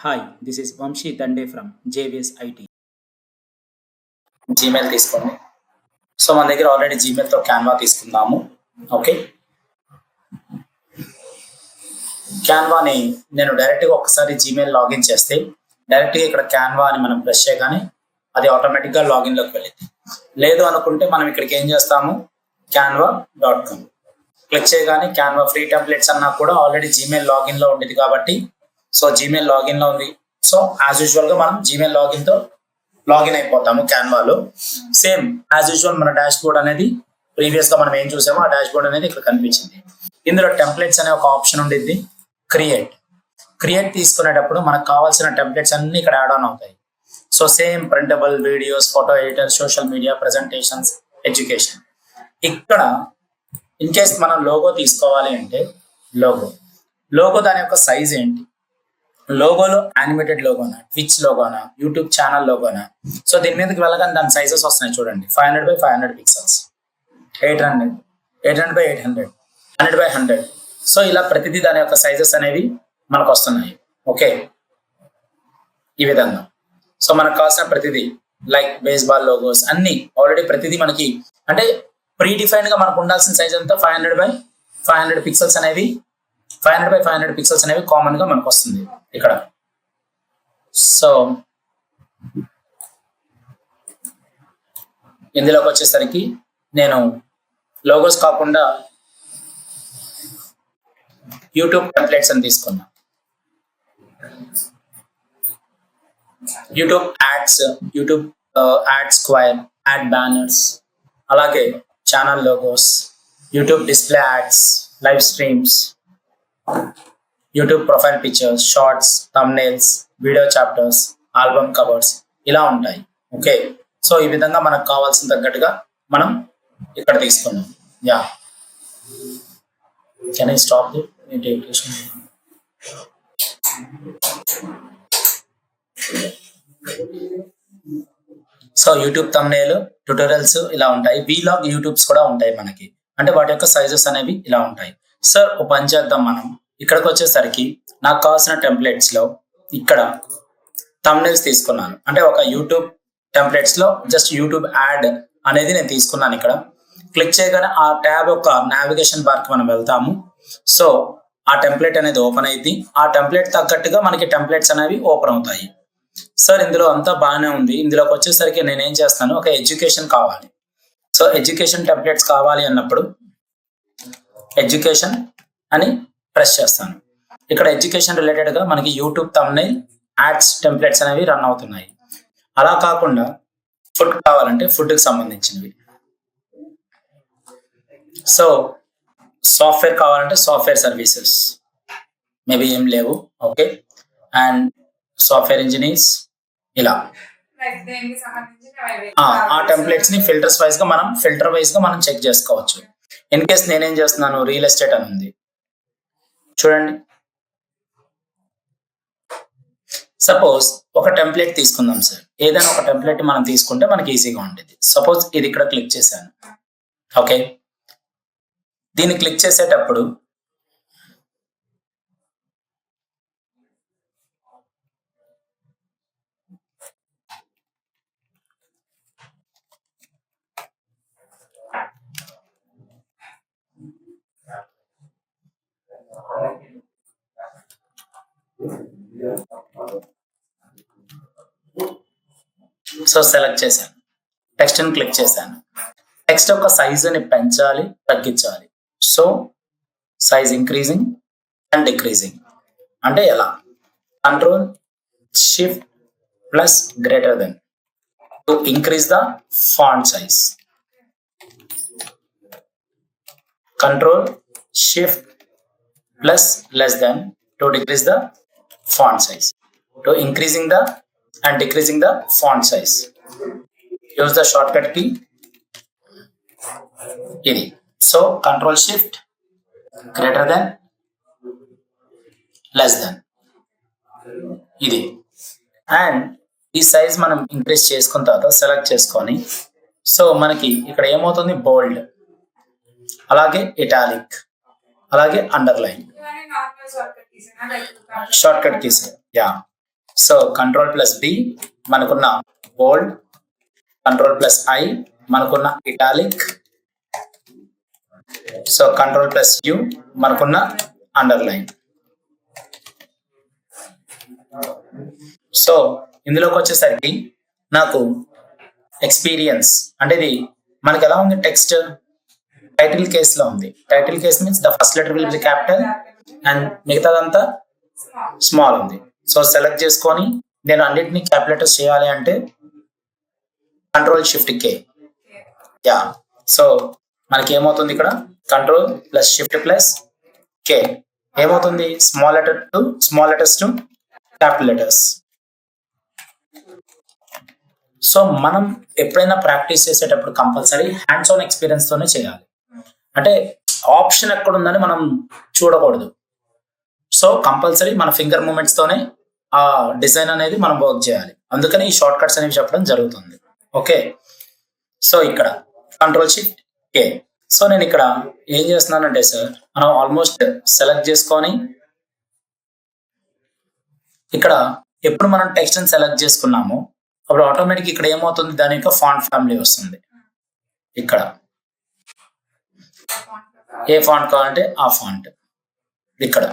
Hi, this is Vamshi Dande from JVS IT. Gmail తీసుకోండి. So మన దగ్గర already జీమెయిల్తో Canva తీసుకుందాము. ఓకే, క్యాన్వాని నేను డైరెక్ట్గా ఒకసారి జీమెయిల్ లాగిన్ చేస్తే డైరెక్ట్గా ఇక్కడ క్యాన్వా అని మనం ప్రెస్ చేయగానే అది ఆటోమేటిక్గా లాగిన్లోకి వెళ్ళింది. లేదు అనుకుంటే మనం ఇక్కడికి ఏం చేస్తాము, canva.com క్లిక్ చేయగానే క్యాన్వా ఫ్రీ టెంప్లెట్స్ అన్నా కూడా ఆల్రెడీ జీమెయిల్ లాగిన్లో ఉండేది కాబట్టి సో జీమెయిల్ లాగిన్లో ఉంది. సో యాజ్ యూజువల్గా మనం జీమెయిల్ లాగిన్తో లాగిన్ అయిపోతాము క్యాన్వాలో. సేమ్ యాజ్ యూజువల్ మన డాష్ బోర్డ్ అనేది ప్రీవియస్గా మనం ఏం చూసామో ఆ డాష్ బోర్డ్ అనేది ఇక్కడ కనిపించింది. ఇందులో టెంప్లెట్స్ అనే ఒక ఆప్షన్ ఉండిద్ది, క్రియేట్ తీసుకునేటప్పుడు మనకు కావాల్సిన టెంప్లెట్స్ అన్ని ఇక్కడ యాడ్ ఆన్ అవుతాయి. So same printable, videos, photo editor, social media, presentations, education. ఇక్కడ ఇన్ కేస్ మనం లోగో తీసుకోవాలి అంటే లోగో దాని యొక్క సైజ్ ఏంటి, లోగోలో యానిమేటెడ్ లోగోనా, ట్విచ్ లోగోనా, యూట్యూబ్ ఛానల్ లోగోనా. సో దీని మీదకి వెళ్ళగానే దాని సైజెస్ వస్తున్నాయి చూడండి. 500x500 pixels, 800, 800x800, 100x100. So ఇలా ప్రతిదీ దాని యొక్క సైజెస్ అనేవి మనకు వస్తున్నాయి. ఓకే, ఈ విధంగా. సో మనకు కావాల్సిన ప్రతిదీ లైక్ బేస్బాల్ లోగోస్ అన్ని ఆల్రెడీ ప్రతిదీ మనకి అంటే ప్రీ డిఫైన్డ్ గా మనకు ఉండాల్సిన సైజ్ అంతా 500x500 పిక్సెల్స్ అనేవి 500x500 పిక్సెల్స్ అనేవి కామన్ గా మనకు వస్తుంది ఇక్కడ. సో ఇందులోకి వచ్చేసరికి నేను లోగోస్ కాకుండా యూట్యూబ్ టెంప్లెట్స్ అని తీసుకున్నా. YouTube ad square, ad banners, అలాగే channel logos, YouTube display ads, live streams, YouTube profile pictures, shorts, thumbnails, video chapters, album covers ఇలా ఉంటాయి. ఓకే, సో ఈ విధంగా మనకు కావాల్సిన తగ్గట్టుగా మనం ఇక్కడ తీసుకున్నాం. Yeah, can I stop the integration? So YouTube thumbnail, tutorials ఇలా ఉంటాయి. వీలాగ్ యూట్యూబ్స్ కూడా ఉంటాయి మనకి, అంటే వాటి యొక్క సైజెస్ అనేవి ఇలా ఉంటాయి. సార్ ఓ పని చేద్దాం, మనం ఇక్కడికి వచ్చేసరికి నాకు కావాల్సిన టెంప్లెట్స్ లో ఇక్కడ థంబ్నెయిల్స్ తీసుకున్నాను. అంటే ఒక యూట్యూబ్ టెంప్లెట్స్ లో జస్ట్ యూట్యూబ్ యాడ్ అనేది నేను తీసుకున్నాను. ఇక్కడ క్లిక్ చేయగానే ఆ ట్యాబ్ యొక్క నావిగేషన్ బార్ కి మనం వెళ్తాము. సో ఆ టెంప్లెట్ అనేది ఓపెన్ అయింది. ఆ టెంప్లెట్ తగ్గట్టుగా మనకి టెంప్లెట్స్ అనేవి ఓపెన్ అవుతాయి. సార్ ఇందులో అంతా బాగానే ఉంది. ఇందులోకి వచ్చేసరికి నేను ఏం చేస్తాను, ఒక ఎడ్యుకేషన్ కావాలి. సో ఎడ్యుకేషన్ టెంప్లెట్స్ కావాలి అన్నప్పుడు ఎడ్యుకేషన్ అని ప్రెస్ చేస్తాను. ఇక్కడ ఎడ్యుకేషన్ రిలేటెడ్ గా మనకి యూట్యూబ్ థంబ్నెయిల్, యాడ్స్, టెంప్లెట్స్ అనేవి రన్ అవుతున్నాయి. అలా కాకుండా ఫుడ్ కావాలంటే ఫుడ్ కి సంబంధించినవి. సో సాఫ్ట్వేర్ కావాలంటే సాఫ్ట్వేర్ సర్వీసెస్ మేబీ ఏం లేవు. ఓకే, అండ్ సాఫ్ట్వేర్ ఇంజనీర్స్ ఇలా ఆ టెంప్లెట్స్ ని ఫిల్టర్ వైజ్ గా మనం చెక్ చేసుకోవచ్చు. ఇన్ కేస్ నేనేం చేస్తున్నాను, రియల్ ఎస్టేట్ అని ఉంది చూడండి. సపోజ్ ఒక టెంప్లెట్ తీసుకుందాం సార్, ఏదైనా ఒక టెంప్లెట్ మనం తీసుకుంటే మనకి ఈజీగా ఉండేది. సపోజ్ ఇది ఇక్కడ క్లిక్ చేశాను. ఓకే, దీన్ని క్లిక్ చేసేటప్పుడు సో సెలెక్ట్ చేశాను, టెక్స్ట్ ని క్లిక్ చేశాను. టెక్స్ట్ యొక్క సైజుని పెంచాలి, తగ్గించాలి. So size increasing and decreasing అంటే ఎలా, control shift plus greater than to increase the font size, control shift plus less than to decrease the font size, to increasing the and decreasing the font size. Use the shortcut key ఇది. So control shift, greater than, less than ఇది. And ఈ size మనం increase చేసుకున్న తర్వాత select చేసుకొని so మనకి ఇక్కడ ఏమవుతుంది, బోల్డ్, అలాగే ఇటాలిక్, అలాగే underline, shortcut keys. Yeah, so control plus B మనకున్న బోల్డ్, కంట్రోల్ ప్లస్ ఐ మనకున్న italic, so control plus U మనకున్న అండర్లైన్. సో ఇందులోకి వచ్చేసరికి నాకు ఎక్స్పీరియన్స్ అంటే ఇది మనకి ఎలా ఉంది, టెక్స్ట్ టైటిల్ కేస్ లో ఉంది. Title case means the first letter will be capital and మిగతాదంతా స్మాల్ ఉంది. సో సెలెక్ట్ చేసుకొని నేను అన్నిటిని క్యాపిటల్స్ చేయాలి అంటే కంట్రోల్ షిఫ్ట్ కే. యా, సో మనకి ఏమవుతుంది ఇక్కడ కంట్రోల్ ప్లస్ షిఫ్ట్ ప్లస్ కే ఏమవుతుంది, small letters to capital letters. So మనం ఎప్పుడైనా ప్రాక్టీస్ చేసేటప్పుడు కంపల్సరీ హ్యాండ్స్ ఆన్ ఎక్స్పీరియన్స్ తోనే చేయాలి. అంటే ఆప్షన్ ఎక్కడ ఉందని మనం చూడకూడదు. సో కంపల్సరీ మన ఫింగర్ మూమెంట్స్ తోనే ఆ డిజైన్ అనేది మనం వర్క్ చేయాలి. అందుకని ఈ షార్ట్ కట్స్ అనేవి చెప్పడం జరుగుతుంది. ఓకే, సో ఇక్కడ కంట్రోల్ షిఫ్ట్ కే. సో నేను ఇక్కడ ఏం చేస్తున్నానంటే సార్, మనం ఆల్మోస్ట్ సెలెక్ట్ చేసుకొని ఇక్కడ ఎప్పుడు మనం టెక్స్ట్ ని సెలెక్ట్ చేసుకున్నామో అప్పుడు ఆటోమేటిక్ ఇక్కడ ఏమవుతుంది, దాని యొక్క ఫాంట్ ఫ్యామిలీ వస్తుంది. ఇక్కడ ఏ ఫాంట్ కావాలంటే ఆ ఫాంట్ ఇక్కడ.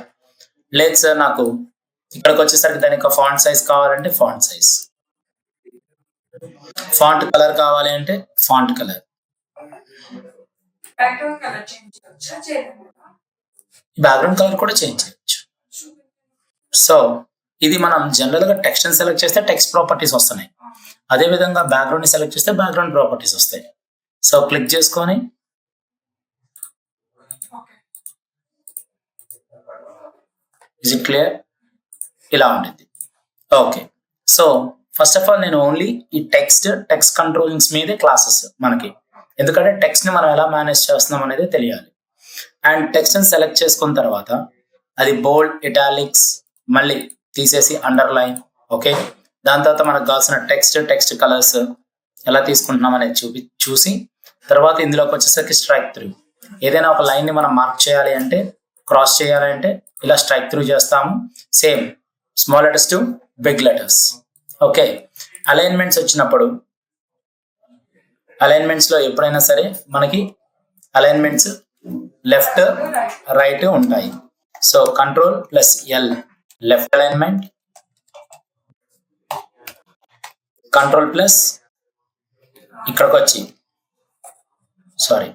లేదు సార్ నాకు ఇక్కడికి వచ్చేసరికి దాని యొక్క ఫాంట్ సైజ్ కావాలంటే ఫాంట్ సైజ్, ఫాంట్ కలర్ కావాలి అంటే ఫాంట్ కలర్. బ్యాక్గ్రౌండ్ కలర్ కూడా చేంజ్ చేయొచ్చు. సో ఇది మనం జనరల్ గా టెక్స్ట్ ని సెలెక్ట్ చేస్తే టెక్స్ట్ ప్రాపర్టీస్ వస్తున్నాయి. అదే విధంగా బ్యాక్గ్రౌండ్ ని సెలెక్ట్ చేస్తే బ్యాక్గ్రౌండ్ ప్రాపర్టీస్ వస్తాయి. సో క్లిక్ చేసుకొని ఇజ్ ఇట్ క్లియర్, ఇలా ఉంటుంది. Okay, so first of all నేను ఓన్లీ ఈ టెక్స్ట్ కంట్రోలింగ్స్ మీదే క్లాసెస్ మనకి, ఎందుకంటే టెక్స్ట్ ని మనం ఎలా మేనేజ్ చేస్తున్నాం అనేది తెలియాలి. అండ్ టెక్స్ట్ ని సెలెక్ట్ చేసుకున్న తర్వాత అది బోల్డ్, ఇటాలిక్స్ మళ్ళీ తీసేసి అండర్లైన్. ఓకే, దాని తర్వాత మనకు కావాల్సిన టెక్స్ట్ కలర్స్ ఎలా తీసుకుంటున్నాం అనేది చూసి తర్వాత ఇందులోకి వచ్చేసరికి స్ట్రైక్ త్రూ. ఏదైనా ఒక లైన్ ని మనం మార్క్ చేయాలి అంటే, క్రాస్ చేయాలి అంటే ఇలా స్ట్రైక్ త్రూ చేస్తాము. Same small letters to big letters. Okay, alignments వచ్చినప్పుడు అలైన్మెంట్స్ లో ఎప్పుడైనా సరే మనకి అలైన్మెంట్స్ లెఫ్ట్ రైట్ ఉంటాయి. So control plus L left alignment, control plus ఇక్కడికి వచ్చి sorry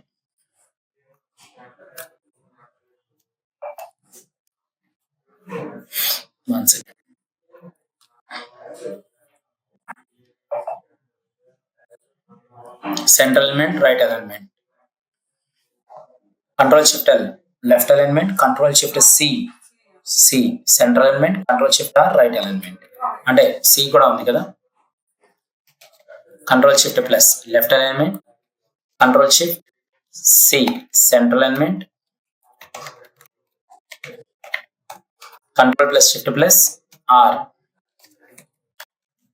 one second, central alignment, right alignment, control shift L left alignment, control shift C central alignment, control shift R right alignment. అంటే C కూడా ఉంది కదా, control shift plus left alignment, control shift C central alignment, control plus shift plus R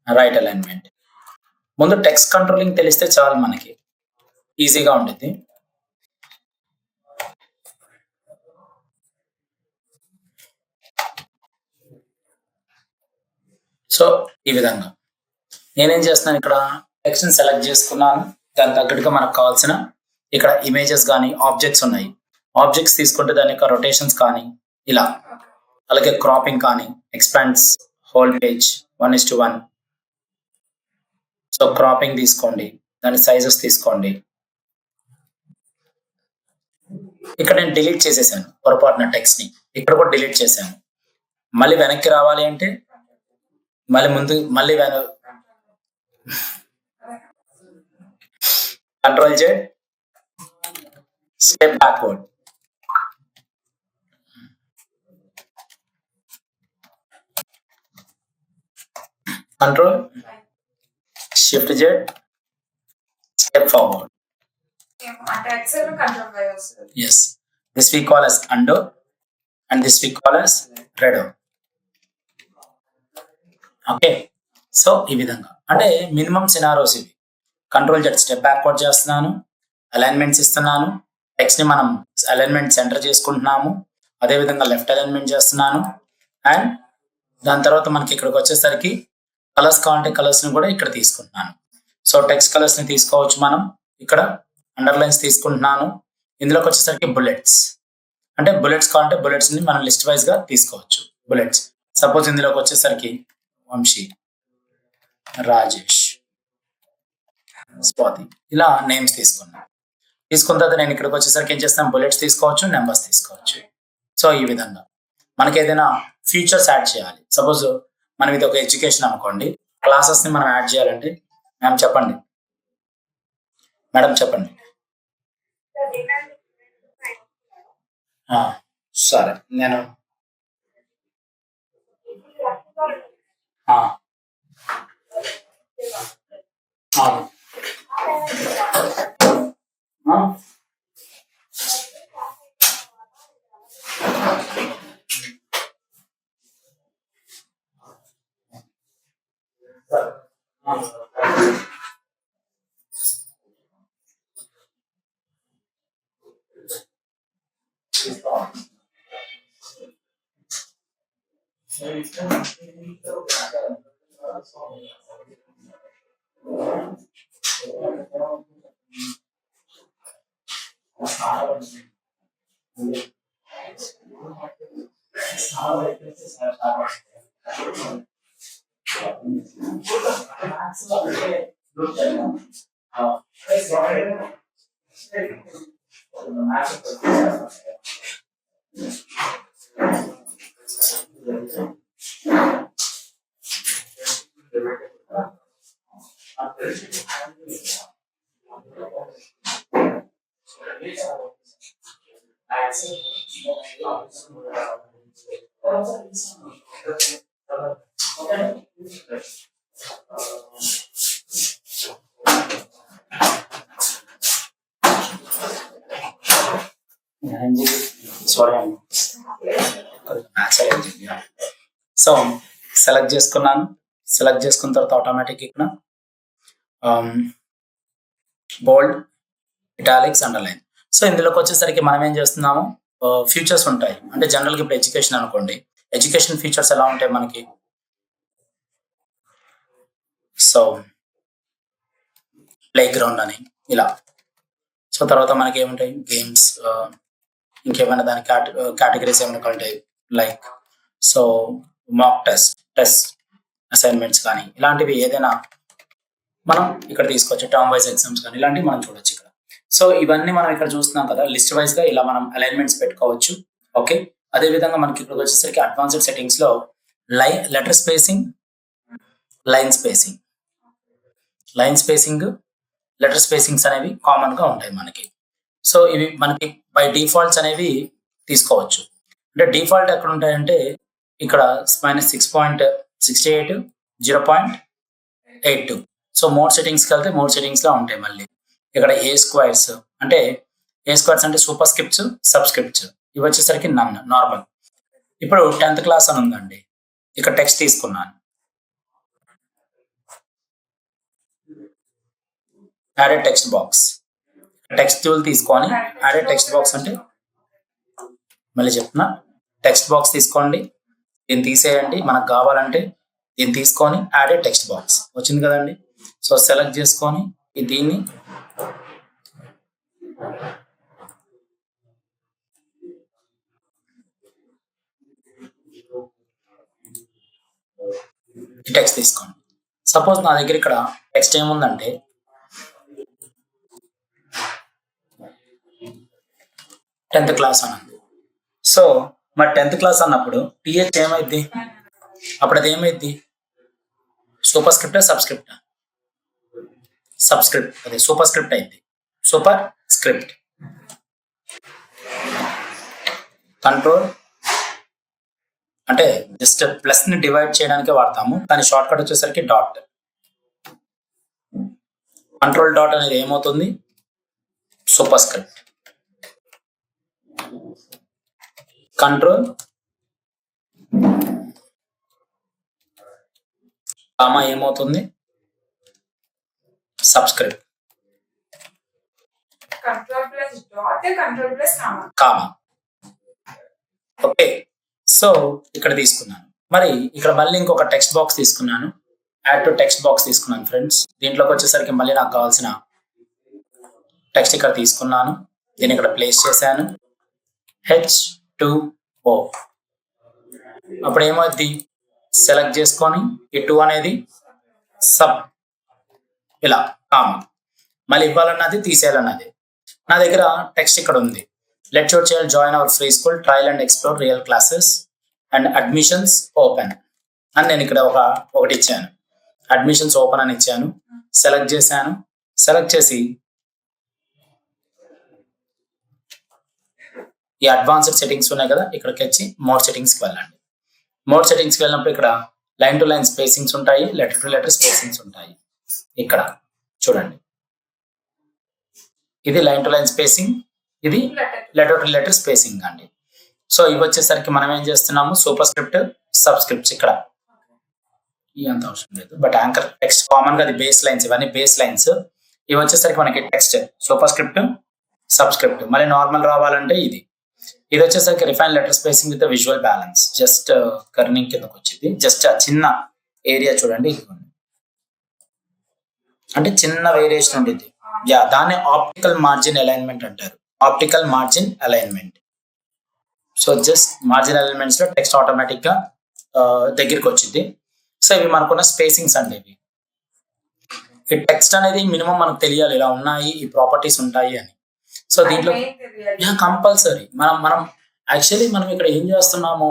right alignment. ముందు text controlling తెలిస్తే చాలు, మనకి ఈజీగా ఉంటుంది. సో ఈ విధంగా నేనేం చేస్తున్నాను, ఇక్కడ టెక్స్ట్ ని సెలెక్ట్ చేసుకున్నాను. దాని తగ్గట్టుగా మనకు కావాల్సిన ఇక్కడ ఇమేజెస్ కానీ ఆబ్జెక్ట్స్ ఉన్నాయి. ఆబ్జెక్ట్స్ తీసుకుంటే దాని యొక్క రొటేషన్స్ కానీ ఇలా, అలాగే క్రాపింగ్ కానీ, expands whole page 1:1. So cropping తీసుకోండి, దాని సైజెస్ తీసుకోండి. ఇక్కడ నేను డిలీట్ చేసేసాను పొరపాటున టెక్స్ట్ ని, ఇక్కడ కూడా డిలీట్ చేశాను. మళ్ళీ వెనక్కి రావాలి అంటే మళ్ళీ control Z step backward, control shift Z step forward. Yes, this we call as undo and this we call as redo. Okay, so ఈ విధంగా అంటే మినిమం సినారోస్ ఇవి. కంట్రోల్ జెడ్ స్టెప్ బ్యాక్వర్డ్ చేస్తున్నాను, అలైన్మెంట్స్ ఇస్తున్నాను, టెక్స్ట్ ని మనం alignment centre చేసుకుంటున్నాము, అదేవిధంగా లెఫ్ట్ అలైన్మెంట్ చేస్తున్నాను, అండ్ దాని తర్వాత మనకి ఇక్కడికి వచ్చేసరికి కలర్స్ కావాలంటే కలర్స్ని కూడా ఇక్కడ తీసుకుంటున్నాను. సో టెక్స్ట్ కలర్స్ని తీసుకోవచ్చు మనం. ఇక్కడ అండర్లైన్స్ తీసుకుంటున్నాను. ఇందులోకి వచ్చేసరికి బుల్లెట్స్, అంటే బుల్లెట్స్ కావాలంటే బుల్లెట్స్ని మనం లిస్ట్ వైజ్గా తీసుకోవచ్చు. బుల్లెట్స్ సపోజ్ ఇందులోకి వచ్చేసరికి వంశీ, రాజేష్, స్వాతి ఇలా నేమ్స్ తీసుకున్నాను. తీసుకున్న తర్వాత నేను ఇక్కడికి వచ్చేసరికి ఏం చేస్తాను, బుల్లెట్స్ తీసుకోవచ్చు, నెంబర్స్ తీసుకోవచ్చు. సో ఈ విధంగా మనకి ఏదైనా ఫీచర్స్ యాడ్ చేయాలి. సపోజ్ మనం ఇది ఒక ఎడ్యుకేషన్ అనుకోండి, క్లాసెస్ని మనం యాడ్ చేయాలంటే మ్యామ్ చెప్పండి, మేడం చెప్పండి. సరే నేను సో సెలెక్ట్ చేసుకున్నాను. సెలెక్ట్ చేసుకున్న తర్వాత ఆటోమేటిక్ ఇక్కడ బోల్డ్, ఇటాలిక్స్, అండర్లైన్. సో ఇందులోకి వచ్చేసరికి మనం ఏం చేస్తున్నాము, ఫీచర్స్ ఉంటాయి. అంటే జనరల్గా ఇప్పుడు ఎడ్యుకేషన్ అనుకోండి, ఎడ్యుకేషన్ ఫీచర్స్ ఎలా ఉంటాయి మనకి. సో ప్లే గ్రౌండ్ అని ఇలా. సో తర్వాత మనకి ఏముంటాయి, గేమ్స్, ఇంకేమైనా దాని కేటగిరీస్ ఏమైనా ఉంటాయి, like so mock test assignments కానీ ఇలాంటివి ఏదైనా మనం ఇక్కడ తీసుకోవచ్చు. టర్మ్ వైజ్ ఎగ్జామ్స్ కానీ ఇలాంటివి మనం చూడొచ్చు ఇక్కడ. సో ఇవన్నీ మనం ఇక్కడ చూస్తున్నాం కదా, లిస్ట్ వైజ్ గా ఇలా మనం అలైన్మెంట్స్ పెట్టుకోవచ్చు. ఓకే, అదే విధంగా మనకి ఇక్కడ వచ్చేసరికి అడ్వాన్స్డ్ సెట్టింగ్స్ లో letter spacing, line spacing, letter spacings అనేవి కామన్ గా ఉంటాయి మనకి. సో ఇవి మనకి బై డిఫాల్ట్స్ అనేవి తీసుకోవచ్చు. అంటే డిఫాల్ట్ ఎక్కడ ఉంటాయంటే ఇక్కడ -6.68, 0.82. సో మోడ్ సెట్టింగ్స్కి వెళ్తే మోడ్ సెట్టింగ్స్ లో ఉంటాయి. మళ్ళీ ఇక్కడ ఏ స్క్వేర్స్ అంటే సూపర్ స్క్రిప్ట్స్, సబ్ స్క్రిప్ట్స్, ఇవి వచ్చేసరికి నార్మల్. ఇప్పుడు 10th క్లాస్ అని ఉందండి, ఇక్కడ టెక్స్ట్ తీసుకున్నాను, added text box, text tool తీసుకొని యాడెడ్ టెక్స్ట్ బాక్స్ అంటే మళ్ళీ చెప్తున్నా, టెక్స్ట్ బాక్స్ తీసుకోండి, దీన్ని తీసేయండి, మనకు కావాలంటే దీన్ని తీసుకొని యాడెడ్ టెక్స్ట్ బాక్స్ వచ్చింది కదండి. సో సెలెక్ట్ చేసుకొని దీన్ని టెక్స్ట్ తీసుకోండి. సపోజ్ నా దగ్గర ఇక్కడ టెక్స్ట్ ఏముందంటే టెన్త్ క్లాస్ అని ఉంది. సో మరి 10th క్లాస్ అన్నప్పుడు టీహెచ్ ఏమైద్ది, అప్పుడు అది ఏమైద్ది, సూపర్ స్క్రిప్ట్, సబ్స్క్రిప్ట్, అదే సూపర్ స్క్రిప్ట్ అయింది. సూపర్ స్క్రిప్ట్ కంట్రోల్ అంటే జస్ట్ ప్లస్ ని డివైడ్ చేయడానికి వాడతాము, దాని షార్ట్ కట్ వచ్చేసరికి డాట్. కంట్రోల్ డాట్ అనేది ఏమవుతుంది, సూపర్ స్క్రిప్ట్. కంట్రోల్ కామా ఏమవుతుంది, సబ్స్క్రిప్ట్. కామా. ఓకే, సో ఇక్కడ తీసుకున్నాను. మరి ఇక్కడ మళ్ళీ ఇంకొక టెక్స్ట్ బాక్స్ తీసుకున్నాను, యాడ్ టు టెక్స్ట్ బాక్స్ తీసుకున్నాను ఫ్రెండ్స్. దీంట్లోకి వచ్చేసరికి మళ్ళీ నాకు కావాల్సిన టెక్స్ట్ ఇక్కడ తీసుకున్నాను, దీన్ని ఇక్కడ ప్లేస్ చేశాను, H2O. అప్పుడు ఏమవుద్ది, సెలెక్ట్ చేసుకొని ఈ 2 అనేది సబ్ ఇలా కామన్, మళ్ళీ ఇవ్వాలన్నది తీసేయాలన్నది. నా దగ్గర టెక్స్ట్ ఇక్కడ ఉంది, let your child join hour free school trial and explore real classes and admissions open అని నేను ఇక్కడ ఒకటి ఇచ్చాను. అడ్మిషన్స్ ఓపెన్ అని ఇచ్చాను, సెలెక్ట్ చేశాను. సెలెక్ట్ చేసి ఈ అడ్వాన్స్డ్ సెట్టింగ్స్ ఉన్నాయి కదా, ఇక్కడికి వచ్చి మోర్ సెట్టింగ్స్కి వెళ్ళండి. మోర్ సెట్టింగ్స్కి వెళ్ళినప్పుడు ఇక్కడ లైన్ టు లైన్ స్పేసింగ్స్ ఉంటాయి, లెటర్ టు లెటర్ స్పేసింగ్స్ ఉంటాయి. ఇక్కడ చూడండి, ఇది లైన్ టు లైన్ స్పేసింగ్, ఇది లెటర్ టు లెటర్ స్పేసింగ్ అండి. సో ఇవి వచ్చేసరికి మనం ఏం చేస్తున్నాము, సూపర్ స్క్రిప్ట్, సబ్ స్క్రిప్ట్స్. ఇక్కడ ఇవి అంత అవసరం లేదు, బట్ యాంకర్ టెక్స్ట్ కామన్ గా అది బేస్ లైన్స్, ఇవన్నీ బేస్ లైన్స్. ఇవి వచ్చేసరికి మనకి text super script, sub script. మళ్ళీ నార్మల్ రావాలంటే ఇది వచ్చేసరికి refine letter spacing with visual balance, just kerning కిందకి వచ్చింది. జస్ట్ ఆ చిన్న ఏరియా చూడండి, అంటే చిన్న వేరియేషన్ ఉంటుంది. దాన్ని ఆప్టికల్ మార్జిన్ అలైన్మెంట్ అంటారు, optical margin alignment. So just margin alignments లో టెక్స్ట్ ఆటోమేటిక్ గా దగ్గరికి వచ్చింది. సో ఇవి మనకున్న స్పేసింగ్స్ అండి. ఇవి ఈ టెక్స్ట్ అనేది మినిమం మనకు తెలియాలి, ఇలా ఉన్నాయి, ఈ ప్రాపర్టీస్ ఉంటాయి అని. సో దీంట్లో కంపల్సరీ మనం యాక్చువల్లీ మనం ఇక్కడ ఏం చేస్తున్నాము,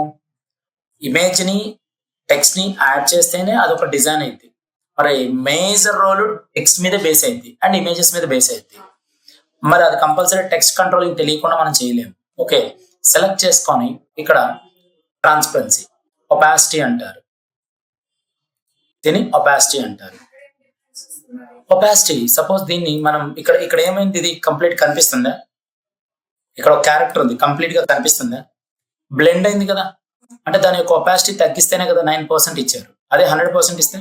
ఇమేజ్ ని టెక్స్ట్ ని యాడ్ చేస్తేనే అదొక డిజైన్ అయింది. మరి మేజర్ రోల్ టెక్స్ట్ మీద బేస్ అయింది అండ్ ఇమేజెస్ మీద బేస్ అయింది. మరి అది కంపల్సరీ టెక్స్ట్ కంట్రోలింగ్ తెలియకుండా మనం చేయలేము. ఓకే, సెలెక్ట్ చేసుకొని ఇక్కడ ట్రాన్స్పరెన్సీ, ఒపాసిటీ అంటారు, దీన్ని ఒపాసిటీ అంటారు. ఒపాసిటీ సపోజ్ దీన్ని మనం ఇక్కడ ఏమైంది, ఇది కంప్లీట్ కనిపిస్తుందా, ఇక్కడ ఒక క్యారెక్టర్ ఉంది కంప్లీట్ గా కనిపిస్తుందా, బ్లెండ్ అయింది కదా, అంటే దాని యొక్క ఒపాసిటీ తగ్గిస్తేనే కదా 9% ఇచ్చారు. అదే 100% ఇస్తే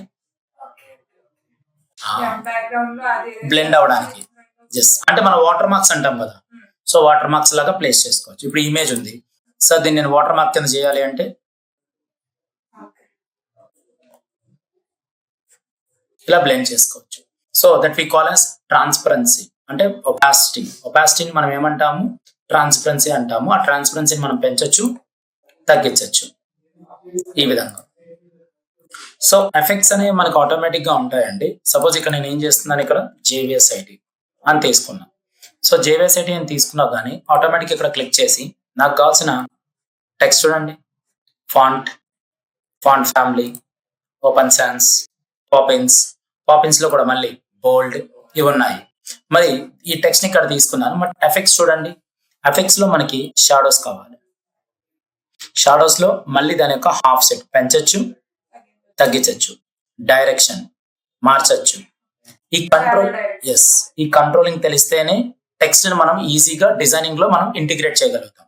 బ్లెండ్ అవడానికి అంటే మనం వాటర్ మార్క్స్ అంటాం కదా, సో వాటర్ మార్క్స్ లాగా ప్లేస్ చేసుకోవచ్చు. ఇప్పుడు ఇమేజ్ ఉంది, సో దీన్ని నేను వాటర్ మార్క్ కింద చేయాలి అంటే ఇలా బ్లెండ్ చేసుకోవచ్చు. So that we call as transparency, అంటే ఒపాసిటీ. ఒపాసిటీని మనం ఏమంటాము, ట్రాన్స్పరెన్సీ అంటాము. ఆ ట్రాన్స్పరెన్సీని మనం పెంచొచ్చు, తగ్గించవచ్చు ఈ విధంగా. సో ఎఫెక్ట్స్ అనేవి మనకు ఆటోమేటిక్ గా ఉంటాయండి. సపోజ్ ఇక్కడ నేను ఏం చేస్తున్నాను, ఇక్కడ JVSIT అని తీసుకున్నా. సో JVSIT అని తీసుకున్నా కానీ ఆటోమేటిక్ ఇక్కడ క్లిక్ చేసి నాకు కావాల్సిన టెక్స్ట్ చూడండి, font family, open sands, Poppins లో కూడా మళ్ళీ బోల్డ్ ఇవి ఉన్నాయి. మరి ఈ టెక్స్ట్ ని ఇక్కడ తీసుకున్నాను. బట్ ఎఫెక్ట్స్ చూడండి, ఎఫెక్ట్స్ లో మనకి షాడోస్ కావాలి. షాడోస్ లో మళ్ళీ దాని యొక్క హాఫ్ సెట్ పెంచొచ్చు, తగ్గించవచ్చు, డైరెక్షన్ మార్చచ్చు. ఈ కంట్రోలింగ్ తెలిస్తేనే టెక్స్ట్ ని మనం ఈజీగా డిజైనింగ్ లో మనం ఇంటిగ్రేట్ చేయగలుగుతాం.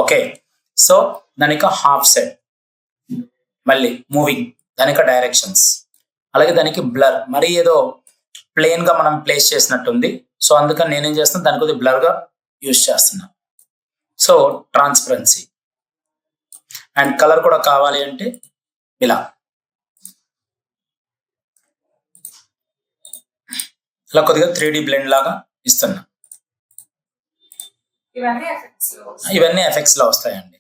ఓకే, సో దాని యొక్క హాఫ్ సెట్, మళ్ళీ మూవింగ్, దాని యొక్క డైరెక్షన్స్, అలాగే దానికి బ్లర్. మరి ఏదో ప్లెయిన్ గా మనం ప్లేస్ చేసినట్టుంది. సో అందుకని నేనేం చేస్తున్నా, దాని కొద్దిగా బ్లర్ గా యూజ్ చేస్తున్నా. సో ట్రాన్స్పరెన్సీ అండ్ కలర్ కూడా కావాలి అంటే ఇలా కొద్దిగా 3D బ్లెండ్ లాగా ఇస్తున్నా. ఇవన్నీ ఎఫెక్ట్స్ లో వస్తాయండి.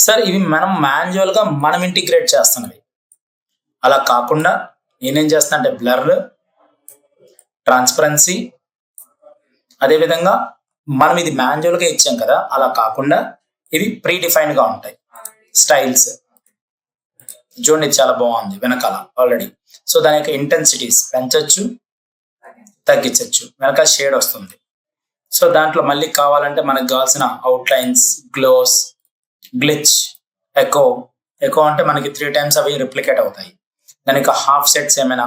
సార్ ఇవి మనం మాన్యువల్ గా మనం ఇంటిగ్రేట్ చేస్తున్నవి, అలా కాకుండా నేనేం చేస్తున్నా అంటే బ్లర్, ట్రాన్స్పరెన్సీ, అదేవిధంగా మనం ఇది మాన్యువల్ గా ఇచ్చాం కదా, అలా కాకుండా ఇవి ప్రీ డిఫైన్డ్ గా ఉంటాయి స్టైల్స్. చూడండి చాలా బాగుంది వెనకాల ఆల్రెడీ. సో దాని యొక్క ఇంటెన్సిటీస్ పెంచొచ్చు, తగ్గించవచ్చు, వెనకాల షేడ్ వస్తుంది. సో దాంట్లో మళ్ళీ కావాలంటే మనకు కావాల్సిన అవుట్లైన్స్, గ్లోస్, గ్లిచ్, ఎకో అంటే మనకి 3 times అవి రిప్లికేట్ అవుతాయి. దాని యొక్క హాఫ్ సెట్స్ ఏమైనా,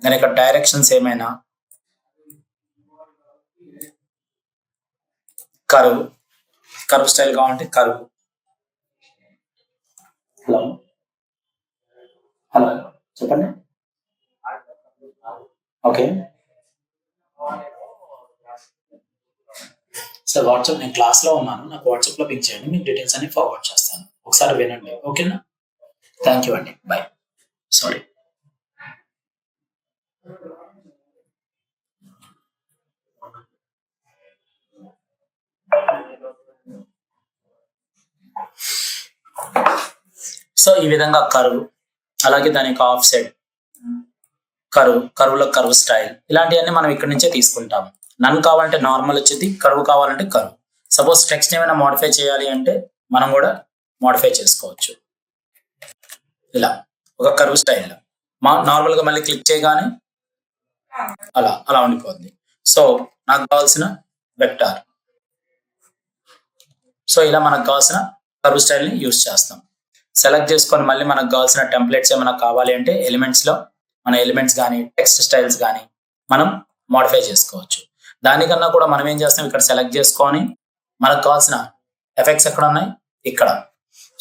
దాని యొక్క డైరెక్షన్స్ ఏమైనా, కర్వ్ స్టైల్ కావాలంటే కర్వ్. హలో చెప్పండి. ఓకే సార్, వాట్సాప్ నేను క్లాస్లో ఉన్నాను, నాకు వాట్సాప్లో పింక్ చేయండి, మీకు డీటెయిల్స్ అన్ని ఫార్వర్డ్ చేస్తాను, ఒకసారి వినండి. ఓకేనా? థ్యాంక్ యూ అండి, బాయ్. సారీ. సో ఈ విధంగా కర్వ్, అలాగే దాని యొక్క ఆఫ్ సైడ్ కర్వ్లో కర్వ్ స్టైల్, ఇలాంటివన్నీ మనం ఇక్కడ నుంచే తీసుకుంటాం. నన్ కావాలంటే నార్మల్ వచ్చేది, కర్వ్ కావాలంటే కర్వ్. సపోజ్ టెక్స్ట్ ఏమైనా మోడిఫై చేయాలి అంటే మనం కూడా మోడిఫై చేసుకోవచ్చు. ఇలా ఒక కర్వ్ స్టైల్ నార్మల్ గా మళ్ళీ క్లిక్ చేయగానే అలా అలా ఉండిపోతుంది. సో నాకు కావాల్సిన వెక్టార్, సో ఇలా మనకు కావాల్సిన కర్వ్ స్టైల్ ని యూజ్ చేస్తాం. సెలెక్ట్ చేసుకొని మళ్ళీ మనకు కావాల్సిన టెంప్లెట్స్ ఏమైనా కావాలి అంటే ఎలిమెంట్స్ లో మన ఎలిమెంట్స్ కానీ టెక్స్ట్ స్టైల్స్ కానీ మనం మోడిఫై చేసుకోవచ్చు. దానికన్నా కూడా మనం ఏం చేస్తాం, ఇక్కడ సెలెక్ట్ చేసుకొని మనకు కావాల్సిన ఎఫెక్ట్స్ ఎక్కడ ఉన్నాయి, ఇక్కడ.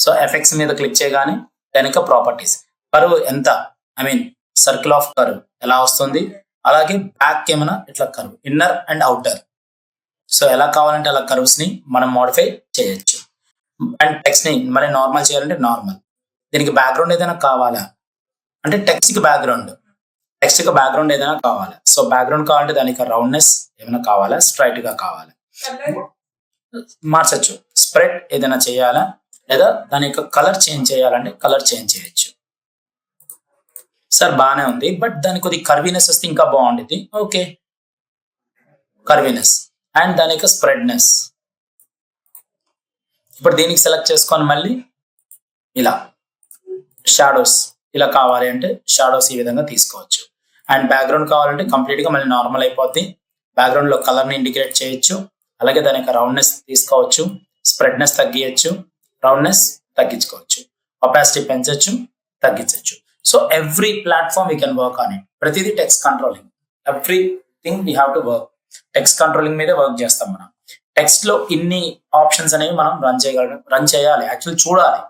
సో ఎఫెక్ట్స్ మీద క్లిక్ చేయగానే దాని యొక్క ప్రాపర్టీస్, కర్వ్ ఎంత, I mean circle of curve ఎలా వస్తుంది, అలాగే బ్యాక్ ఏమైనా ఇట్లా curve, inner and outer. So ఎలా కావాలంటే అలా కర్వ్స్ ని మనం మోడిఫై చేయొచ్చు. అండ్ టెక్స్ట్ ని మరి నార్మల్ చేయాలంటే నార్మల్. దీనికి బ్యాక్గ్రౌండ్ ఏదైనా కావాలా అంటే టెక్స్ట్ కి బ్యాక్గ్రౌండ్ ఏదైనా కావాలా. సో బ్యాక్గ్రౌండ్ కావాలంటే దానికి రౌండ్నెస్ ఏమైనా కావాలా, స్ట్రైట్ గా కావాలా, మార్చచ్చు. స్ప్రెడ్ ఏదైనా చేయాలా, లేదా దాని యొక్క కలర్ చేంజ్ చేయాలంటే కలర్ చేంజ్ చేయొచ్చు. సార్ బాగానే ఉంది, బట్ దానికి కొద్ది కర్వీనెస్ వస్తే ఇంకా బాగుండేది. ఓకే, కర్వీనెస్ అండ్ దాని యొక్క స్ప్రెడ్నెస్. ఇప్పుడు దీనికి సెలెక్ట్ చేసుకొని మళ్ళీ ఇలా షాడోస్ ఇలా కావాలి అంటే షాడోస్ ఈ విధంగా తీసుకోవచ్చు. అండ్ బ్యాక్గ్రౌండ్ కావాలంటే కంప్లీట్ గా మళ్ళీ నార్మల్ అయిపోద్ది. బ్యాక్గ్రౌండ్ లో కలర్ ని ఇండికేట్ చేయొచ్చు, అలాగే దాని యొక్క రౌండ్నెస్ తీసుకోవచ్చు, స్ప్రెడ్నెస్ తగ్గించచ్చు, రౌండ్నెస్ తగ్గించుకోవచ్చు, ఒపాసిటీ పెంచవచ్చు, తగ్గించవచ్చు. So every platform we can work on it. ప్రతిదీ text controlling, everything we have to work. Text controlling మీదే వర్క్ చేస్తాం మనం. టెక్స్ట్ లో ఇన్ని ఆప్షన్స్ అనేవి మనం రన్ చేయాలి, యాక్చువల్ చూడాలి.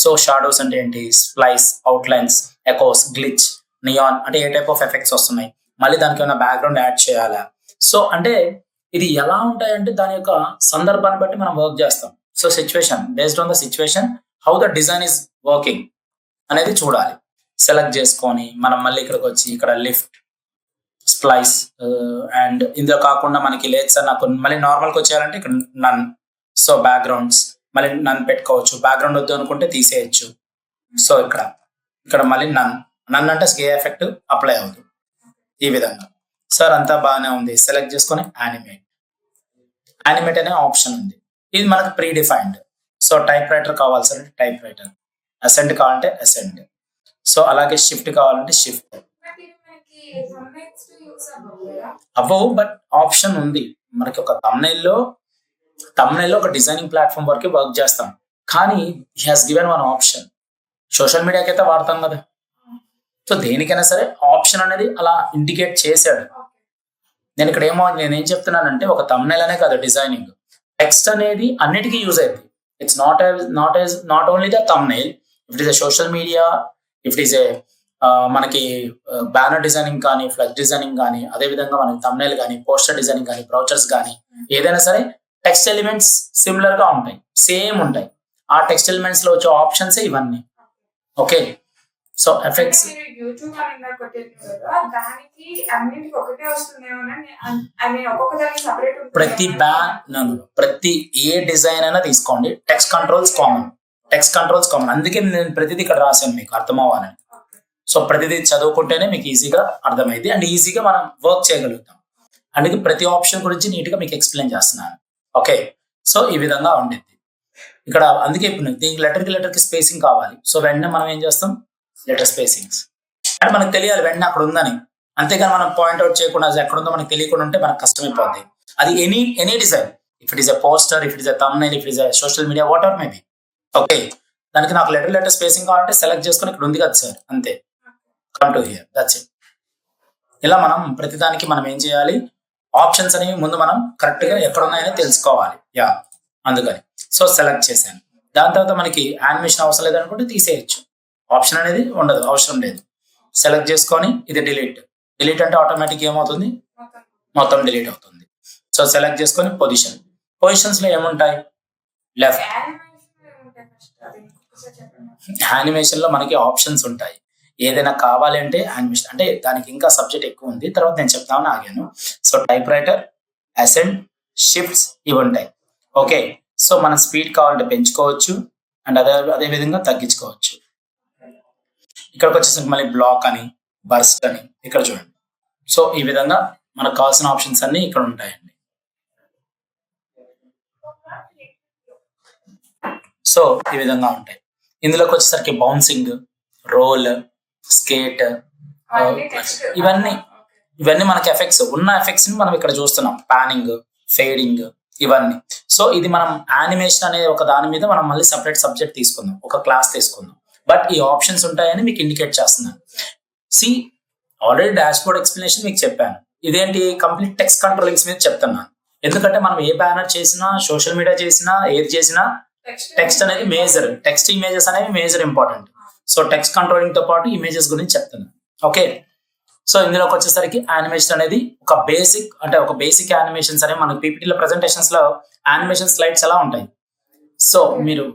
సో షాడోస్ అంటే ఏంటి, splice, outlines, echoes, glitch, neon అంటే ఏ టైప్ ఆఫ్ ఎఫెక్ట్స్ వస్తున్నాయి, మళ్ళీ దానికి ఏమైనా బ్యాక్గ్రౌండ్ యాడ్ చేయాలా. సో అంటే ఇది ఎలా ఉంటాయంటే దాని యొక్క సందర్భాన్ని బట్టి మనం వర్క్ చేస్తాం. So situation, based on the situation how the design is working అనేది చూడాలి. సెలెక్ట్ చేసుకొని మనం మళ్ళీ ఇక్కడికి వచ్చి ఇక్కడ లిఫ్ట్, స్ప్లైస్ అండ్ ఇందులో కాకుండా మనకి లేట్స్ నాకు మళ్ళీ నార్మల్కి వచ్చేయాలంటే ఇక్కడ నన్. సో బ్యాక్గ్రౌండ్స్ మళ్ళీ నన్ పెట్టుకోవచ్చు, బ్యాక్గ్రౌండ్ వద్దు అనుకుంటే తీసేయచ్చు. సో ఇక్కడ మళ్ళీ నన్ అంటే ఏ ఎఫెక్ట్ అప్లై అవుతుంది ఈ విధంగా. సార్ అంతా బాగానే ఉంది, సెలెక్ట్ చేసుకొని యానిమేట్ అనే ఆప్షన్ ఉంది, ఇది మనకు pre defined. So type writer కావాలి సార్ టైప్ రైటర్, అసెంట్ కావాలంటే అసెంట్, సో అలాగే షిఫ్ట్ కావాలంటే షిఫ్ట్. అవ్వవు, బట్ ఆప్షన్ ఉంది మనకి. ఒక తమ్నైల్లో ఒక డిజైనింగ్ ప్లాట్ఫామ్ వరకు వర్క్ చేస్తాం, కానీ he has given one option. Social మీడియాకి అయితే వాడతాం కదా, సో దేనికైనా సరే ఆప్షన్ అనేది అలా ఇండికేట్ చేశాడు. నేనేం చెప్తున్నానంటే ఒక తమ్నైల్ అనే కాదు, డిజైనింగ్ టెక్స్ట్ అనేది అన్నిటికీ యూజ్ అయింది. It's not only the thumbnail. If it is a social media, if it is a మనకి బ్యానర్ డిజైనింగ్ కానీ, ఫ్లెక్స్ డిజైనింగ్ కానీ, అదే విధంగా మనకి తమ్నైల్ కానీ, పోస్టర్ డిజైనింగ్ కానీ, బ్రౌచర్స్ కానీ, ఏదైనా సరే టెక్స్ట్ ఎలిమెంట్స్ సిమిలర్ గా ఉంటాయి, సేమ్ ఉంటాయి. ఆ టెక్స్ట్ ఎలిమెంట్స్ లో వచ్చే ఆప్షన్స్ ఇవన్నీ. ఓకే, సో ఎఫెక్ట్స్ ప్రతి ఏ డిజైన్ అయినా తీసుకోండి, టెక్స్ట్ కంట్రోల్స్ కామన్. అందుకే నేను ప్రతిదీ ఇక్కడ రాశాను మీకు అర్థం అవ్వాలని. సో ప్రతిదీ చదువుకుంటేనే మీకు ఈజీగా అర్థమైంది అండ్ ఈజీగా మనం వర్క్ చేయగలుగుతాం. అందుకే ప్రతి ఆప్షన్ గురించి నీట్ గా మీకు ఎక్స్ప్లెయిన్ చేస్తున్నాను. ఓకే, సో ఈ విధంగా ఉండింది ఇక్కడ. అందుకే ఇప్పుడు దీనికి లెటర్ కి స్పేసింగ్ కావాలి. సో వెంటనే మనం ఏం చేస్తాం, లెటర్ స్పేసింగ్స్ అంటే మనకు తెలియాలి వెంటనే అక్కడ ఉందని. అంతేగాని మనం పాయింట్అవుట్ చేయకుండా అది ఎక్కడ ఉందో మనకు తెలియకుండా ఉంటే మనకు కష్టమైపోద్ది. అది any design, if it is a poster, if it is a thumbnail, if it is a social media, what ever maybe. Okay, దానికి నాకు లెటర్ స్పేసింగ్ కావాలంటే సెలెక్ట్ చేసుకుని ఇక్కడ ఉంది కదా సార్, అంతే, come to hear, that's it. ఇలా మనం ప్రతిదానికి మనం ఏం చేయాలి, ఆప్షన్స్ అనేవి ముందు మనం కరెక్ట్ గా ఎక్కడ ఉన్నాయని తెలుసుకోవాలి. యా, అందుకని సో సెలెక్ట్ చేశాను. దాని తర్వాత మనకి యానిమేషన్ అవసరం లేదనుకుంటే తీసేయచ్చు, ఆప్షన్ అనేది ఉండదు, అవసరం లేదు. సెలెక్ట్ చేసుకొని ఇది డిలీట్ అంటే ఆటోమేటిక్ ఏమవుతుంది, మొత్తం డిలీట్ అవుతుంది. సో సెలెక్ట్ చేసుకొని పొజిషన్స్ లో ఏముంటాయి, లెఫ్ట్ యానిమేషన్ లో మనకి ఆప్షన్స్ ఉంటాయి. ఏదైనా కావాలి అంటే యానిమేషన్ అంటే దానికి ఇంకా సబ్జెక్ట్ ఎక్కువ ఉంది, తర్వాత నేను చెప్తామని ఆగాను. So typewriter, ascend, shifts ఇవి ఉంటాయి. ఓకే, సో మనం స్పీడ్ కావాలంటే పెంచుకోవచ్చు అండ్ అదే విధంగా తగ్గించుకోవచ్చు. ఇక్కడికి వచ్చేసరికి మళ్ళీ బ్లాక్ అని, బర్స్ట్ అని ఇక్కడ చూడండి. సో ఈ విధంగా మనకు కావాల్సిన ఆప్షన్స్ అన్ని ఇక్కడ ఉంటాయండి. సో ఈ విధంగా ఉంటాయి. ఇందులోకి వచ్చేసరికి బౌన్సింగ్, రోల్, స్కేట్, ఇవన్నీ మనకి ఎఫెక్ట్స్ ఉన్న ఎఫెక్ట్స్ ని మనం ఇక్కడ చూస్తున్నాం. పానింగ్, ఫేడింగ్ ఇవన్నీ. సో ఇది మనం యానిమేషన్ అనే ఒక దాని మీద మనం మళ్ళీ సపరేట్ సబ్జెక్ట్ తీసుకుందాం, ఒక క్లాస్ తీసుకుందాం. బట్ ఈ ఆప్షన్స్ ఉంటాయని మీకు ఇండికేట్ చేస్తున్నాను. See already dashboard explanation మీకు చెప్పాను. ఇదేంటి కంప్లీట్ టెక్స్ట్ కంట్రోలింగ్స్ మీద చెప్తున్నాను. ఎందుకంటే మనం ఏ బ్యానర్ చేసినా, సోషల్ మీడియా చేసినా, ఏది చేసినా టెక్స్ట్ అనేది మేజర్, టెక్స్ట్ ఇమేజెస్ అనేవి major important. So text controlling తో పాటు ఇమేజెస్ గురించి చెప్తున్నాను. ఓకే, సో ఇందులోకి వచ్చేసరికి యానిమేషన్ అనేది ఒక బేసిక్ యానిమేషన్స్ అనేవి మనకి పీపీటీలో ప్రెజెంటేషన్స్ లో యానిమేషన్ స్లైడ్స్ ఎలా ఉంటాయి. సో మీరు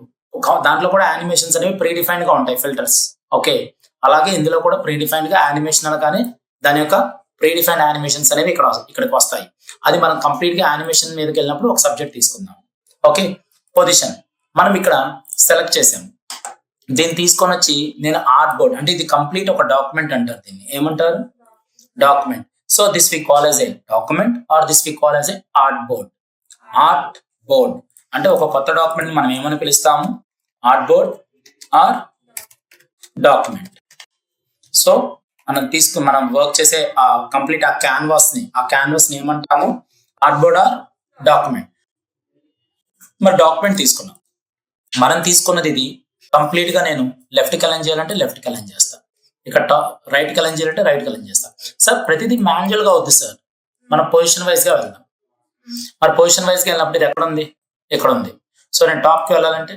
దాంట్లో కూడా యానిమేషన్స్ అనేవి ప్రీ డిఫైన్డ్ గా ఉంటాయి, ఫిల్టర్స్. ఓకే, అలాగే ఇందులో కూడా ప్రీ డిఫైన్డ్ గా యానిమేషన్ అనగానే దాని యొక్క ప్రీ డిఫైన్డ్ యానిమేషన్స్ అనేవి ఇక్కడికి వస్తాయి. అది మనం కంప్లీట్ గా యానిమేషన్ మీదకి వెళ్ళినప్పుడు ఒక సబ్జెక్ట్ తీసుకుందాం. ఓకే, పొజిషన్ మనం ఇక్కడ సెలెక్ట్ చేసాం. దీన్ని తీసుకొని వచ్చి నేను ఆర్ట్ బోర్డ్, అంటే ఇది కంప్లీట్ ఒక డాక్యుమెంట్ అంటారు. దీన్ని ఏమంటారు? Document. So this we call as a document or this we call as a artboard. Artboard అంటే ఒక కొత్త డాక్యుమెంట్ మనం ఏమని పిలుస్తాము? Artboard or document. So మనం వర్క్ చేసే ఆ కంప్లీట్ ఆ క్యాన్వాస్ ని ఏమంటాము? Artboard or document. మరి డాక్యుమెంట్ తీసుకున్నాం. మనం తీసుకున్నది ఇది కంప్లీట్ గా నేను లెఫ్ట్ కి అలైన్ చేయాలంటే లెఫ్ట్ కి అలైన్ చేస్తాను, ఇక్కడ రైట్ కి అలైన్ చేయాలంటే రైట్ కి అలైన్ చేస్తాను. సార్ ప్రతిదీ మాన్యువల్ గా అవుద్ది సార్, మనం పొజిషన్ వైజ్ గా వెళ్దాం. మరి పొజిషన్ వైజ్ గా వెళ్ళినప్పుడు ఇది ఎక్కడ ఉంది? ఇక్కడ ఉంది. సో నేను టాప్ కి వెళ్ళాలంటే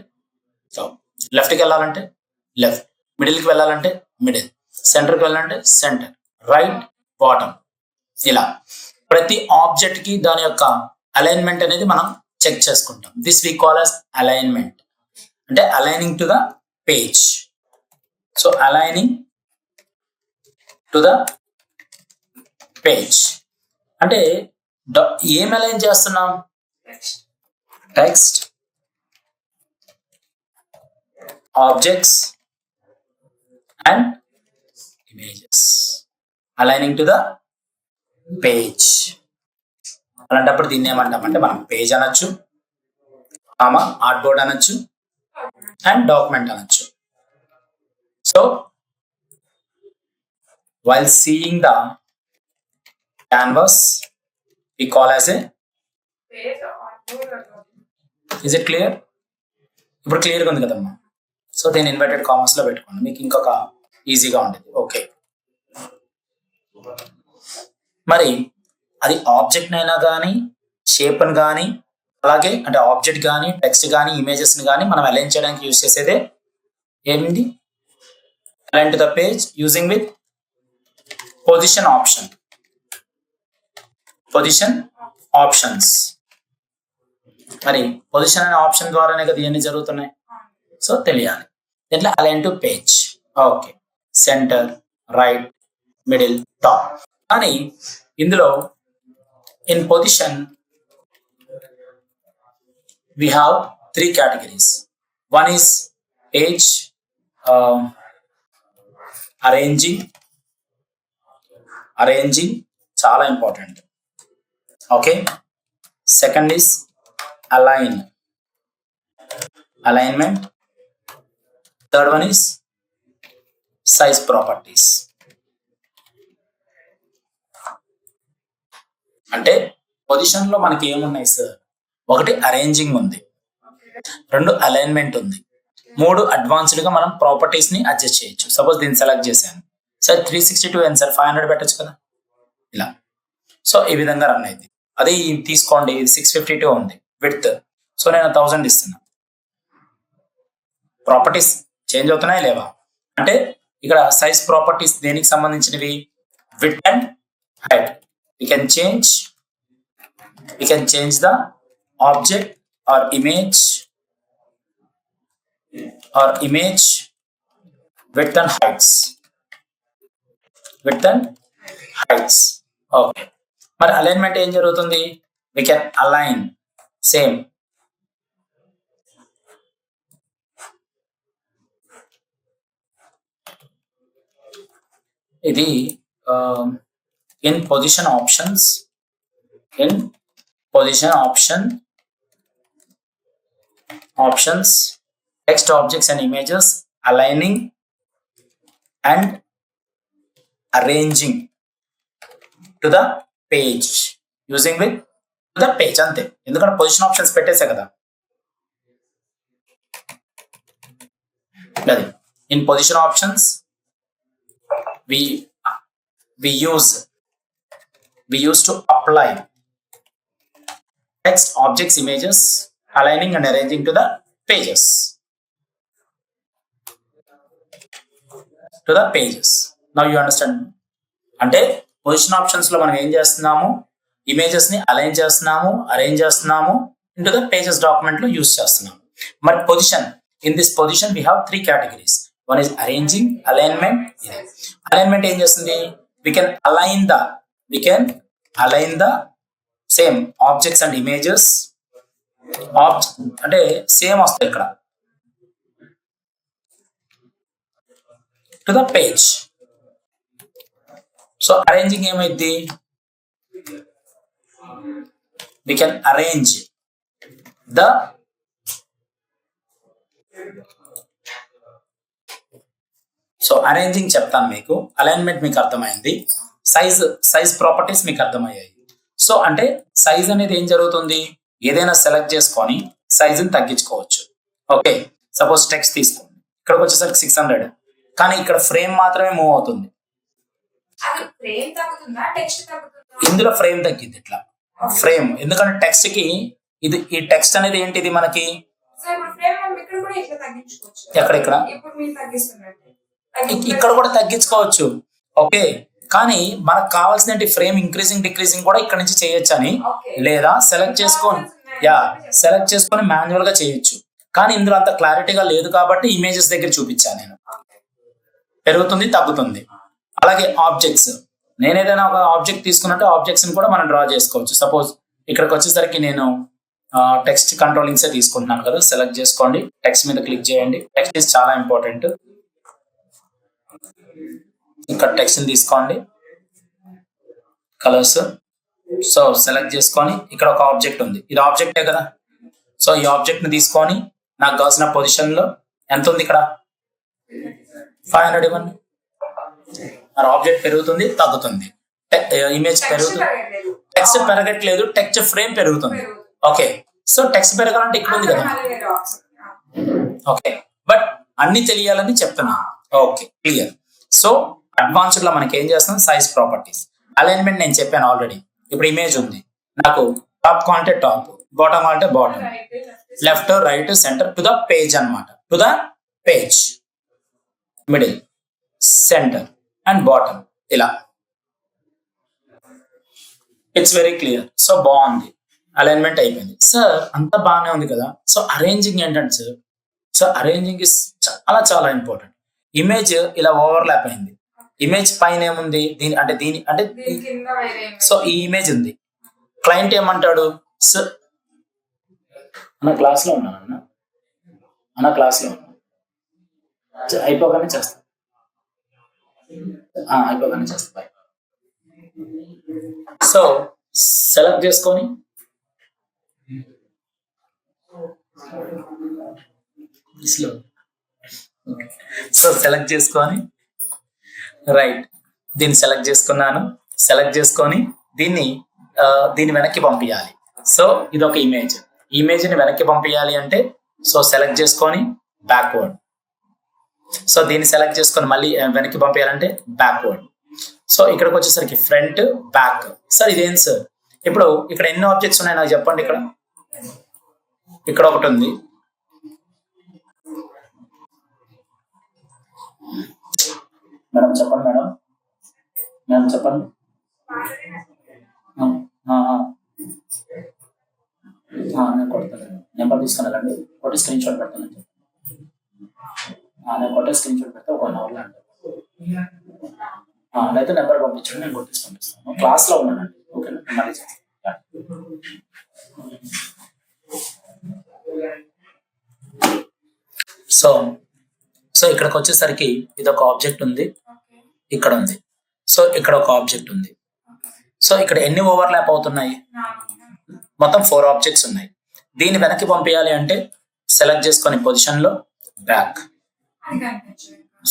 టాప్, లెఫ్ట్ కి వెళ్ళాలంటే లెఫ్ట్, మిడిల్ కి వెళ్ళాలంటే మిడిల్, సెంటర్ కి వెళ్ళాలంటే సెంటర్, రైట్, బాటమ్. ఇలా ప్రతి ఆబ్జెక్ట్ కి దాని యొక్క అలైన్మెంట్ అనేది మనం చెక్ చేసుకుంటాం. This we call as alignment, అంటే aligning to the page. So aligning to the page అంటే ఏం అలైన్ చేస్తున్నాం? Text, objects and images aligning to the page. అలాంటప్పుడు దీన్ని ఏమంటామంటే మనం పేజ్ అనొచ్చు, ఆర్ట్ బోర్డ్ అనొచ్చు అండ్ డాక్యుమెంట్ అనొచ్చు. So while seeing the canvas we call as a page. Is it clear? ఇప్పుడు క్లియర్గా ఉంది కదమ్మా. సో దీన్ని ఇన్వర్టెడ్ కామర్స్ లో పెట్టుకోండి, మీకు ఇంకొక ఈజీగా ఉంటుంది. ఓకే, మరి అది ఆబ్జెక్ట్ అయినా కానీ, షేప్ అని కానీ, అలాగే అంటే ఆబ్జెక్ట్ కానీ, టెక్స్ట్ కానీ, ఇమేజెస్ ని కానీ మనం అలైన్ చేయడానికి యూజ్ చేసేదే ఏంటి? Align to the page using with position option, position options. మరి పొజిషన్ అనే ఆప్షన్ ద్వారానే కదా ఇవన్నీ జరుగుతున్నాయి. సో తెలియాలి. దీంట్లో align to page. Okay, centre, right, middle, top. కానీ ఇందులో in position we have 3 categories. One is page arranging చాలా important. Okay, second is alignment. Third one is size properties. అంటే పొజిషన్ లో మనకి ఏమున్నాయి సార్? ఒకటి అరేంజింగ్ ఉంది, 2 అలైన్మెంట్ ఉంది, 3 అడ్వాన్స్డ్ గా మనం ప్రాపర్టీస్ ని అడ్జస్ట్ చేయొచ్చు. సపోజ్ దీన్ని సెలెక్ట్ చేశాను సార్, 362 ఎంత సార్? 500 పెట్టచ్చు కదా ఇలా. సో ఈ విధంగా రన్ అయింది. అదే తీసుకోండి, 652 ఉంది విడ్త్. సో నేను 1000 ఇస్తున్నా. ప్రాపర్టీస్ చేంజ్ అవుతున్నాయా లేవా? అంటే ఇక్కడ సైజ్ ప్రాపర్టీస్ దేనికి సంబంధించినవి? Width and height. We can change the object or image or image width and heights. Width and heights. Okay. మరి అలైన్మెంట్ ఏం జరుగుతుంది? We can align same. ఇది in position options, text objects and images, aligning and arranging to the page using with the page అంతే. ఎందుకంటే position options పెట్టేసే కదా. అది in position options we use to apply text objects images aligning and arranging to the pages now you understand. అంటే position options లో మనం ఏం చేస్తున్నాము? Images ని అలైన్ చేస్తున్నాము, అరేంజ్ చేస్తున్నాము, ఇంటూ ద పేజెస్ డాక్యుమెంట్ లో యూస్ చేస్తున్నాము. మరి position, in this position we have 3 categories. One is arranging, alignment. Alignment ఏం చేస్తుంది? we can align the same objects and images అంటే సేమ్ వస్తాయి ఇక్కడ to the page. So arranging ఏమైంది? we can arrange the so arranging చెప్తాను మీకు, alignment మీకు అర్థమైంది, సైజ్ ప్రాపర్టీస్ మీకు అర్థమయ్యాయి. సో అంటే సైజ్ అనేది ఏం జరుగుతుంది? ఏదైనా సెలెక్ట్ చేసుకొని సైజుని తగ్గించుకోవచ్చు. ఓకే, సపోజ్ టెక్స్ట్ తీసుకోండి, ఇక్కడికి వచ్చేసరికి 600, కానీ ఇక్కడ ఫ్రేమ్ మాత్రమే మూవ్ అవుతుంది. ఇందులో ఫ్రేమ్ తగ్గింది. ఇట్లా ఫ్రేమ్, ఎందుకంటే టెక్స్ట్ కి ఇది, ఈ టెక్స్ట్ అనేది ఏంటిది మనకి ఎక్కడెక్కడ ఇక్కడ కూడా తగ్గించుకోవచ్చు. ఓకే, కానీ మనకు కావాల్సిన ఫ్రేమ్ ఇంక్రీజింగ్ డిక్రీజింగ్ కూడా ఇక్కడ నుంచి చేయొచ్చు అని, లేదా సెలెక్ట్ చేసుకొని మాన్యువల్ గా చేయొచ్చు. కానీ ఇందులో అంత క్లారిటీగా లేదు కాబట్టి ఇమేజెస్ దగ్గర చూపించాను నేను. పెరుగుతుంది, తగ్గుతుంది. అలాగే ఆబ్జెక్ట్స్, నేను ఏదైనా ఒక ఆబ్జెక్ట్ తీసుకున్నట్టు ఆబ్జెక్ట్స్ ని కూడా మనం డ్రా చేసుకోవచ్చు. సపోజ్ ఇక్కడికి వచ్చేసరికి నేను టెక్స్ట్ కంట్రోలింగ్సే తీసుకుంటున్నాను కదా, సెలెక్ట్ చేసుకోండి, టెక్స్ట్ మీద క్లిక్ చేయండి. టెక్స్ట్ ఇస్ చాలా ఇంపార్టెంట్. ఇక్కడ టెక్స్ట్ ని తీసుకోండి, కలర్స్. సో సెలెక్ట్ చేసుకొని ఇక్కడ ఒక ఆబ్జెక్ట్ ఉంది, ఇది ఆబ్జెక్టే కదా. సో ఈ ఆబ్జెక్ట్ ని తీసుకొని నాకు కావాల్సిన పొజిషన్ లో ఎంత ఉంది ఇక్కడ 500 ఇవ్వండి. మరి ఆబ్జెక్ట్ పెరుగుతుంది, తగ్గుతుంది, ఇమేజ్ పెరుగుతుంది, టెక్స్ట్ పెరగట్లేదు, టెక్స్ట్ ఫ్రేమ్ పెరుగుతుంది. ఓకే, సో టెక్స్ట్ పెరగాలంటే ఇక్కడ ఉంది కదా. ఓకే, బట్ అన్ని తెలియాలని చెప్తున్నా. Okay, clear. సో అడ్వాన్స్డ్ లో మనకి ఏం చేస్తాం? Size properties. అలైన్మెంట్ నేను చెప్పాను ఆల్రెడీ. ఇప్పుడు ఇమేజ్ ఉంది, నాకు టాప్ కాంటే టాప్, బాటమ్ అంటే bottom, left right centre to the page అన్నమాట. To the page, middle, centre and bottom, ఇలా. It's very clear. సో బాగుంది, అలైన్మెంట్ అయిపోయింది. సార్ అంతా బాగానే ఉంది కదా, సో అరేంజింగ్ ఏంటంటే సార్, సో అరేంజింగ్ ఇస్ చాలా చాలా ఇంపార్టెంట్. ఇమేజ్ ఇలా ఓవర్లాప్ అయింది, ఇమేజ్ పైన ఏముంది? దీని అంటే సో ఈ ఇమేజ్ ఉంది. క్లయింట్ ఏమంటాడు? సార్ అన్న క్లాస్ లో ఉన్నాను, అన్న క్లాస్ లో ఉన్నా, అయిపోగానే చేస్తా, అయిపోగానే చేస్తా. సో సెలెక్ట్ చేసుకొని రైట్, దీన్ని సెలెక్ట్ చేసుకున్నాను. సెలెక్ట్ చేసుకొని దీన్ని వెనక్కి పంపించాలి. సో ఇది ఒక ఇమేజ్, ఇమేజ్ని వెనక్కి పంపించాలి అంటే సో సెలెక్ట్ చేసుకొని బ్యాక్వర్డ్. సో దీన్ని సెలెక్ట్ చేసుకొని మళ్ళీ వెనక్కి పంపించాలంటే బ్యాక్వర్డ్. సో ఇక్కడికి వచ్చేసరికి ఫ్రంట్, బ్యాక్. సార్ ఇదేం సార్? ఇప్పుడు ఇక్కడ ఎన్ని ఆబ్జెక్ట్స్ ఉన్నాయి నాకు చెప్పండి. ఇక్కడ ఒకటి ఉంది, మేడం చెప్పండి, మేడం చెప్పండి. నేను కొడతాను, నెంబర్ తీసుకున్నానండి, ఒకటి స్క్రీన్ షాట్ పెడతాను. నేను కొట్టే స్క్రీన్ షాట్ పెడితే 1 hour లో అయితే నెంబర్ పంపించండి, నేను కొట్టేసి పంపిస్తాను. క్లాస్లో ఉన్నానండి. ఓకేనా, మళ్ళీ సో సో ఇక్కడికి వచ్చేసరికి ఇది ఒక ఆబ్జెక్ట్ ఉంది, ఇక్కడ ఉంది. సో ఇక్కడ ఒక ఆబ్జెక్ట్ ఉంది. సో ఇక్కడ ఎన్ని ఓవర్లాప్ అవుతున్నాయి? మొత్తం 4 ఆబ్జెక్ట్స్ ఉన్నాయి. దీన్ని వెనక్కి పంపించాలి అంటే సెలెక్ట్ చేసుకొని పొజిషన్ లో బ్యాక్.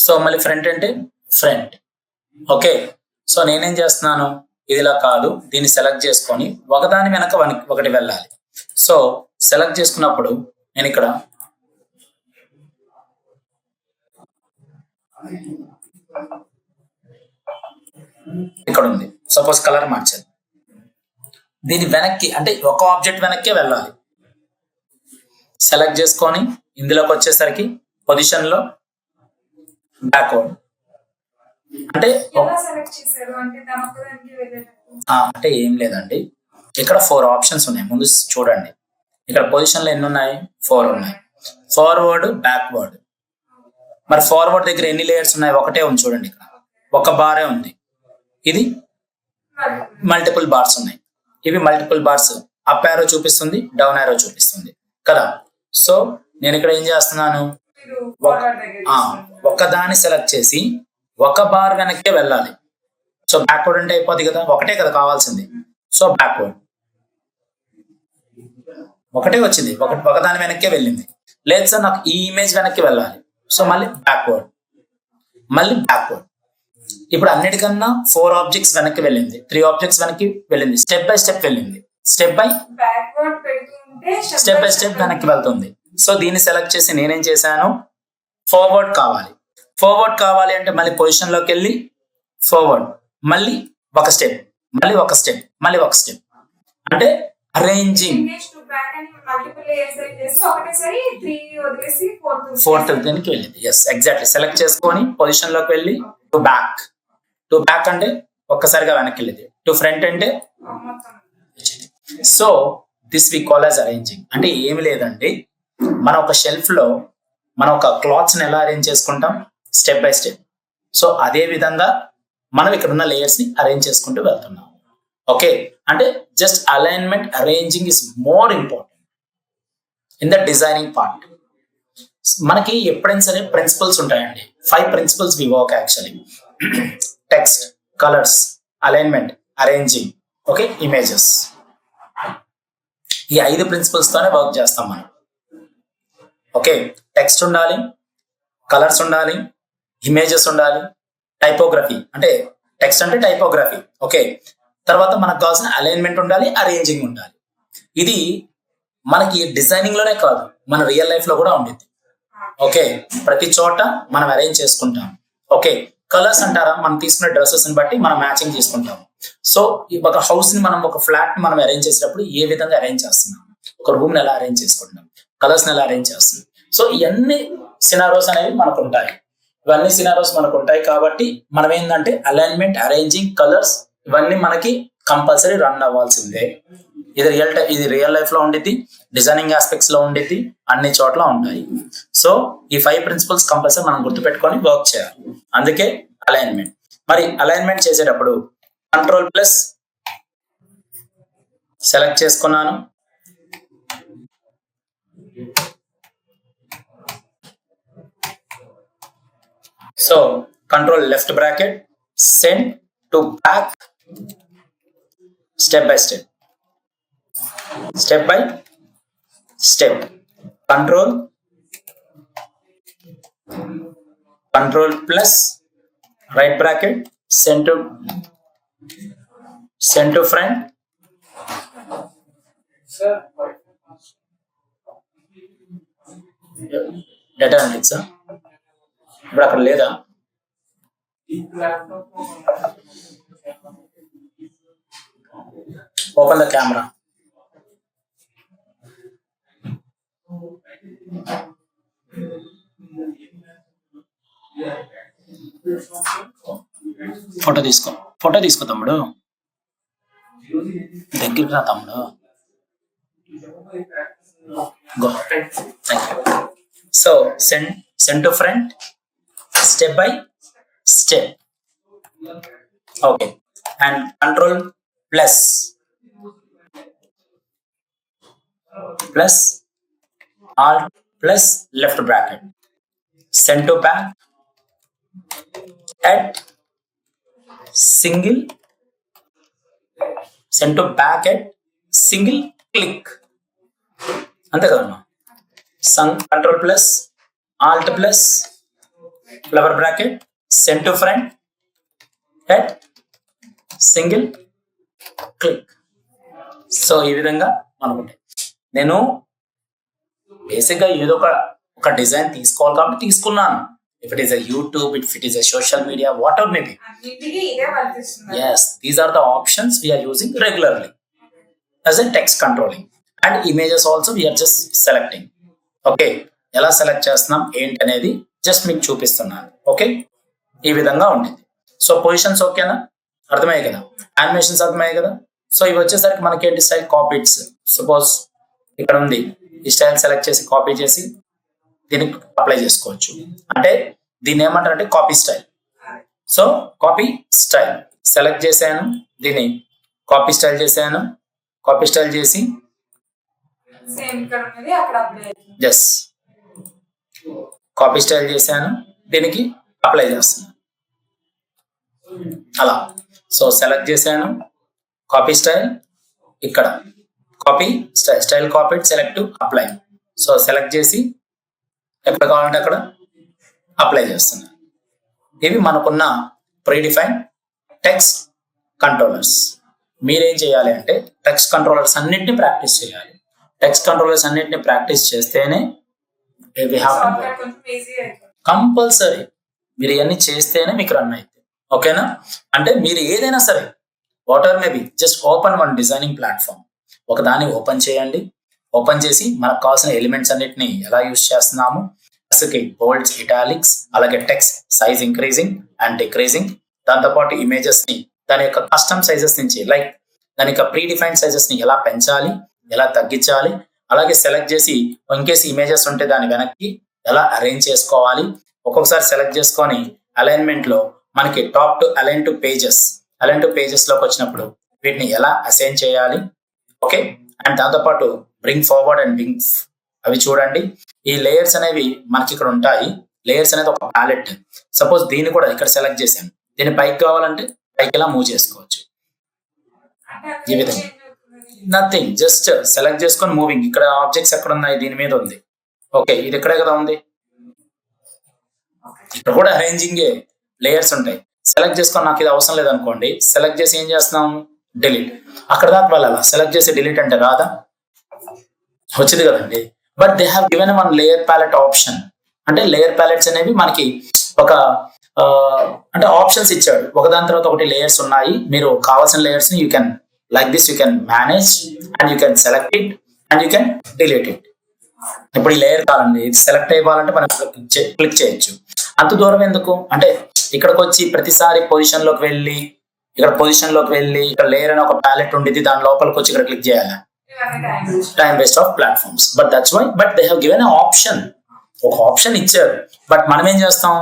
సో మళ్ళీ ఫ్రంట్ అంటే ఫ్రంట్. ఓకే, సో నేనేం చేస్తున్నాను, ఇదిలా కాదు, దీన్ని సెలెక్ట్ చేసుకొని ఒకదాని వెనక ఒకటి వెళ్ళాలి. సో సెలెక్ట్ చేసుకున్నప్పుడు నేను ఇక్కడ ఉంది, సపోజ్ కలర్ మార్చాలి. దీని వెనక్కి అంటే ఒక ఆబ్జెక్ట్ వెనక్కే వెళ్ళాలి. సెలెక్ట్ చేసుకొని ఇందులోకి వచ్చేసరికి పొజిషన్ లో బ్యాక్వర్డ్. అంటే ఏం లేదండి, ఇక్కడ 4 ఆప్షన్స్ ఉన్నాయి. ముందు చూడండి, ఇక్కడ పొజిషన్ లో ఎన్ని ఉన్నాయి? 4 ఉన్నాయి. Forward, backward. మరి ఫార్వర్డ్ దగ్గర ఎన్ని లేయర్స్ ఉన్నాయి? ఒకటే ఉంది చూడండి, ఇక్కడ ఒక బారే ఉంది. ఇది మల్టిపుల్ బార్స్ ఉన్నాయి. ఇవి మల్టిపుల్ బార్స్, అప్ యారో చూపిస్తుంది, డౌన్ యారో చూపిస్తుంది కదా. సో నేను ఇక్కడ ఏం చేస్తున్నాను, ఒకదాన్ని సెలెక్ట్ చేసి ఒక బార్ వెనక్కే వెళ్ళాలి. సో బ్యాక్వర్డ్ అంటే అయిపోద్ది కదా, ఒకటే కదా కావాల్సింది. సో బ్యాక్వర్డ్ ఒకటే వచ్చింది, ఒకదాని వెనక్కే వెళ్ళింది. లేదు సార్ నాకు ఈ ఇమేజ్ వెనక్కి వెళ్ళాలి, సో మళ్ళీ బ్యాక్వర్డ్, మళ్ళీ బ్యాక్వర్డ్. ఇప్పుడు అన్నిటికన్నా 4 ఆబ్జెక్ట్స్ వెనక్కి వెళ్ళింది, 3 ఆబ్జెక్ట్స్ వెనక్కి వెళ్ళింది, స్టెప్ బై స్టెప్ వెళ్ళింది, స్టెప్ బై స్టెప్ వెనక్కి వెళ్తుంది. సో దీన్ని సెలెక్ట్ చేసి నేనేం చేశాను, ఫార్వర్డ్ కావాలి. ఫార్వర్డ్ కావాలి అంటే మళ్ళీ పొజిషన్ లోకి వెళ్ళి ఫార్వర్డ్, మళ్ళీ ఒక స్టెప్, మళ్ళీ ఒక స్టెప్, మళ్ళీ ఒక స్టెప్. అంటే అరేంజింగ్ ఫోర్త్ దీనికి వెళ్ళింది. Yes, exactly. సెలెక్ట్ చేసుకొని పొజిషన్ లోకి వెళ్ళి టు బ్యాక్. టు బ్యాక్ అంటే ఒక్కసారిగా వెనక్కి వెళ్ళింది. టు ఫ్రంట్ అంటే so this we call as arranging. అంటే ఏమి లేదండి, మన ఒక షెల్ఫ్ లో మనం ఒక క్లాత్స్ ని ఎలా అరేంజ్ చేసుకుంటాం, స్టెప్ బై స్టెప్. సో అదే విధంగా మనం ఇక్కడ ఉన్న లేయర్స్ ని అరేంజ్ చేసుకుంటూ వెళ్తున్నాం. ఓకే, అంటే just alignment, arranging is more important in the designing part. మనకి ఎప్పుడైనా సరే ప్రిన్సిపల్స్ ఉంటాయండి. 5 principles we work actually: text, colours, alignment, arranging, okay, images. ఈ 5 ప్రిన్సిపల్స్ తోనే వర్క్ చేస్తాం మనం. ఓకే, టెక్స్ట్ ఉండాలి, కలర్స్ ఉండాలి, ఇమేజెస్ ఉండాలి, టైపోగ్రఫీ అంటే టెక్స్ట్ అంటే టైపోగ్రఫీ. ఓకే, తర్వాత మనకు కావాల్సిన అలైన్మెంట్ ఉండాలి, అరేంజింగ్ ఉండాలి. ఇది మనకి డిజైనింగ్ లోనే కాదు, మన రియల్ లైఫ్ లో కూడా ఉండేది. ఓకే, ప్రతి చోట మనం అరేంజ్ చేసుకుంటాం. ఓకే, కలర్స్ అంటారా, మనం తీసుకునే డ్రెస్సెస్ ని బట్టి మనం మ్యాచింగ్ చేసుకుంటాం. సో ఒక హౌస్ ని మనం, ఒక ఫ్లాట్ ని మనం అరేంజ్ చేసేటప్పుడు ఏ విధంగా అరేంజ్ చేస్తున్నాం, ఒక రూమ్ ని ఎలా అరేంజ్ చేసుకుంటాం, కలర్స్ ని ఎలా అరేంజ్ చేస్తున్నాం. సో ఇవన్నీ సినారోస్ అనేవి మనకు ఉంటాయి. ఇవన్నీ సినారోస్ మనకు ఉంటాయి కాబట్టి మనం ఏంటంటే అలైన్మెంట్, అరేంజింగ్, కలర్స్ ఇవన్నీ మనకి కంపల్సరీ రన్ అవ్వాల్సిందే. ఇది రియల్ లైఫ్ లో ఉండిద్ది, డిజైనింగ్ ఆస్పెక్ట్స్ లో ఉండిద్ది, అన్ని చోట్ల ఉంటాయి. సో ఈ 5 ప్రిన్సిపల్స్ కంపల్సరీ మనం గుర్తుపెట్టుకొని వర్క్ చేయాలి. అందుకే అలైన్మెంట్. మరి అలైన్మెంట్ చేసేటప్పుడు కంట్రోల్+ సెలెక్ట్ చేసుకున్నాను. So control left bracket, send to back, step by step, step by step. Control+ right bracket, send to front, data analytics. ఇప్పుడు అక్కడ లేదా, ఓపెన్ ద కెమెరా. ఫోటో తీసుకో తమ్ముడు, దగ్గరికి రా తమ్ముడు. Go. Thank you. So send to front, step by step. Okay, and control plus alt plus left bracket, send to back at single, send to back at single click. అంతే కదమ్మా. Control plus Alt plus flower bracket, send to front at single click. So ఈ విధంగా అనుకుంటే నేను బేసిక్గా ఏదో ఒక design తీసుకోవాలి కాబట్టి తీసుకున్నాను. If it is a YouTube, if it is a social media, what ever may be, yes, these are the options we are using regularly as a text controlling. And images also we are just selecting. Okay, ఎలా select చేస్తున్నాం ఏంటి అనేది just మీకు చూపిస్తున్నాను. Okay, ఈ విధంగా ఉంటుంది. So positions ఓకేనా, అర్థమయ్యాయి కదా, యానిమేషన్స్ అర్థమయ్యాయి కదా. సో ఇవి వచ్చేసరికి మనకి ఏంటి, స్టైల్ కాపీస్. సపోజ్ ఇక్కడ ఉంది, ఈ స్టైల్ సెలెక్ట్ చేసి కాపీ చేసి దీనికి అప్లై చేసుకోవచ్చు. అంటే దీన్ని ఏమంటారు అంటే copy style. So copy style select చేశాను, దీన్ని కాపీ స్టైల్ చేశాను, కాపీ స్టైల్ చేసి ఎస్ కాపీ స్టైల్ చేశాను, దీనికి అప్లై చేస్తున్నాను అలా. సో సెలెక్ట్ చేశాను, కాపీ స్టైల్, ఇక్కడ copy style, style copy, select apply. So select చేసి ఎక్కడ కావాలంటే అక్కడ అప్లై చేస్తున్నాను. ఇవి మనకున్న ప్రీడిఫైన్ టెక్స్ట్ కంట్రోలర్స్. మీరేం చేయాలి అంటే టెక్స్ట్ కంట్రోలర్స్ అన్నింటినీ ప్రాక్టీస్ చేయాలి. టెక్స్ట్ కంట్రోలర్స్ అన్నింటినీ ప్రాక్టీస్ చేస్తేనే కంపల్సరీ మీరు ఇవన్నీ చేస్తేనే మీకు రన్ అవుతుంది. ఓకేనా, అంటే మీరు ఏదైనా సరే what ever may be, just open one designing platform, ఒక దాన్ని ఓపెన్ చేయండి. ఓపెన్ చేసి మనకు కావాల్సిన ఎలిమెంట్స్ అన్నిటిని ఎలా యూజ్ చేస్తున్నాము, బోల్డ్స్, ఇటాలిక్స్, అలాగే text size increasing and decreasing, దాంతోపాటు ఇమేజెస్ ని దాని యొక్క కస్టమ్ సైజెస్ నుంచి, లైక్ దాని యొక్క ప్రీ డిఫైన్డ్ సైజెస్ ని ఎలా పెంచాలి, ఎలా తగ్గించాలి, అలాగే సెలెక్ట్ చేసి ఇన్కేస్ ఇమేజెస్ ఉంటే దాన్ని వెనక్కి ఎలా అరేంజ్ చేసుకోవాలి. ఒక్కొక్కసారి సెలెక్ట్ చేసుకొని అలైన్మెంట్ లో మనకి top to align to pages లోకి వచ్చినప్పుడు వీటిని ఎలా అసైన్ చేయాలి. ఓకే, అండ్ దాంతోపాటు బ్రింగ్ ఫార్వర్డ్ అండ్ బ్రింగ్, అవి చూడండి. ఈ లేయర్స్ అనేవి మనకి ఇక్కడ ఉంటాయి. లేయర్స్ అనేది ఒక ప్యాలెట్. సపోజ్ దీన్ని కూడా ఇక్కడ సెలెక్ట్ చేసాను, దీన్ని పైకి కావాలంటే పైకి ఎలా మూవ్ చేసుకోవచ్చు. ఈ విధంగా నథింగ్, జస్ట్ సెలెక్ట్ చేసుకొని మూవింగ్. ఇక్కడ ఆబ్జెక్ట్స్ ఎక్కడ ఉన్నాయి, దీని మీద ఉంది. ఓకే, ఇది ఇక్కడే కదా ఉంది. ఇక్కడ కూడా అరేంజింగ్ లేయర్స్ ఉంటాయి. సెలెక్ట్ చేసుకొని నాకు ఇది అవసరం లేదనుకోండి, సెలెక్ట్ చేసి ఏం చేస్తున్నాం, డిలీట్. అక్కడ దాకా వెళ్ళాలా, సెలెక్ట్ చేసి డిలీట్ అంటే రాదా, వచ్చింది కదండి. But they have given one layer palette option. అంటే లేయర్ ప్యాలెట్స్ అనేవి మనకి ఒక అంటే ఆప్షన్స్ ఇచ్చాడు, ఒకదాని తర్వాత ఒకటి లేయర్స్ ఉన్నాయి. మీరు కావాల్సిన లేయర్స్ ని you can like this, you can manage and you can select it and you can delete it. ఇప్పుడు ఈ లేయర్ కావాలండి, ఇది సెలెక్ట్ అయ్యాలంటే మనం క్లిక్ చేయొచ్చు. అంత దూరం ఎందుకు అంటే ఇక్కడికి వచ్చి ప్రతిసారి పొజిషన్ లోకి వెళ్ళి ఇక్కడ లేయర్ అని ఒక ప్యాలెట్ ఉండేది, దాని లోపలికి వచ్చి ఇక్కడ క్లిక్ చేయాలి. Time waste of platforms. But that's why, but they have given option, ఒక ఆప్షన్ ఇచ్చారు. బట్ మనం ఏం చేస్తాం,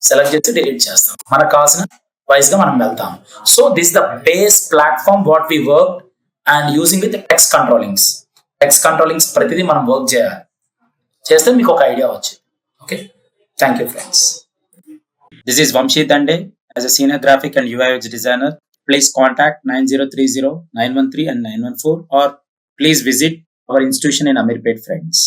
సెలెక్ట్ చేసి డిలీట్ చేస్తాం, మనకు కావాల్సిన వైజ్ గా మనం వెళ్తాం. So this the base platform what we work and using with text controllings ప్రతిదీ మనం వర్క్ చేస్తే మీకు ఒక ఐడియా వచ్చింది. Okay, thank you friends. This is Vamshi Dande as a senior graphic and UI UX designer. Please contact 9030 913 and 914, or please visit our institution in Amirpet, friends.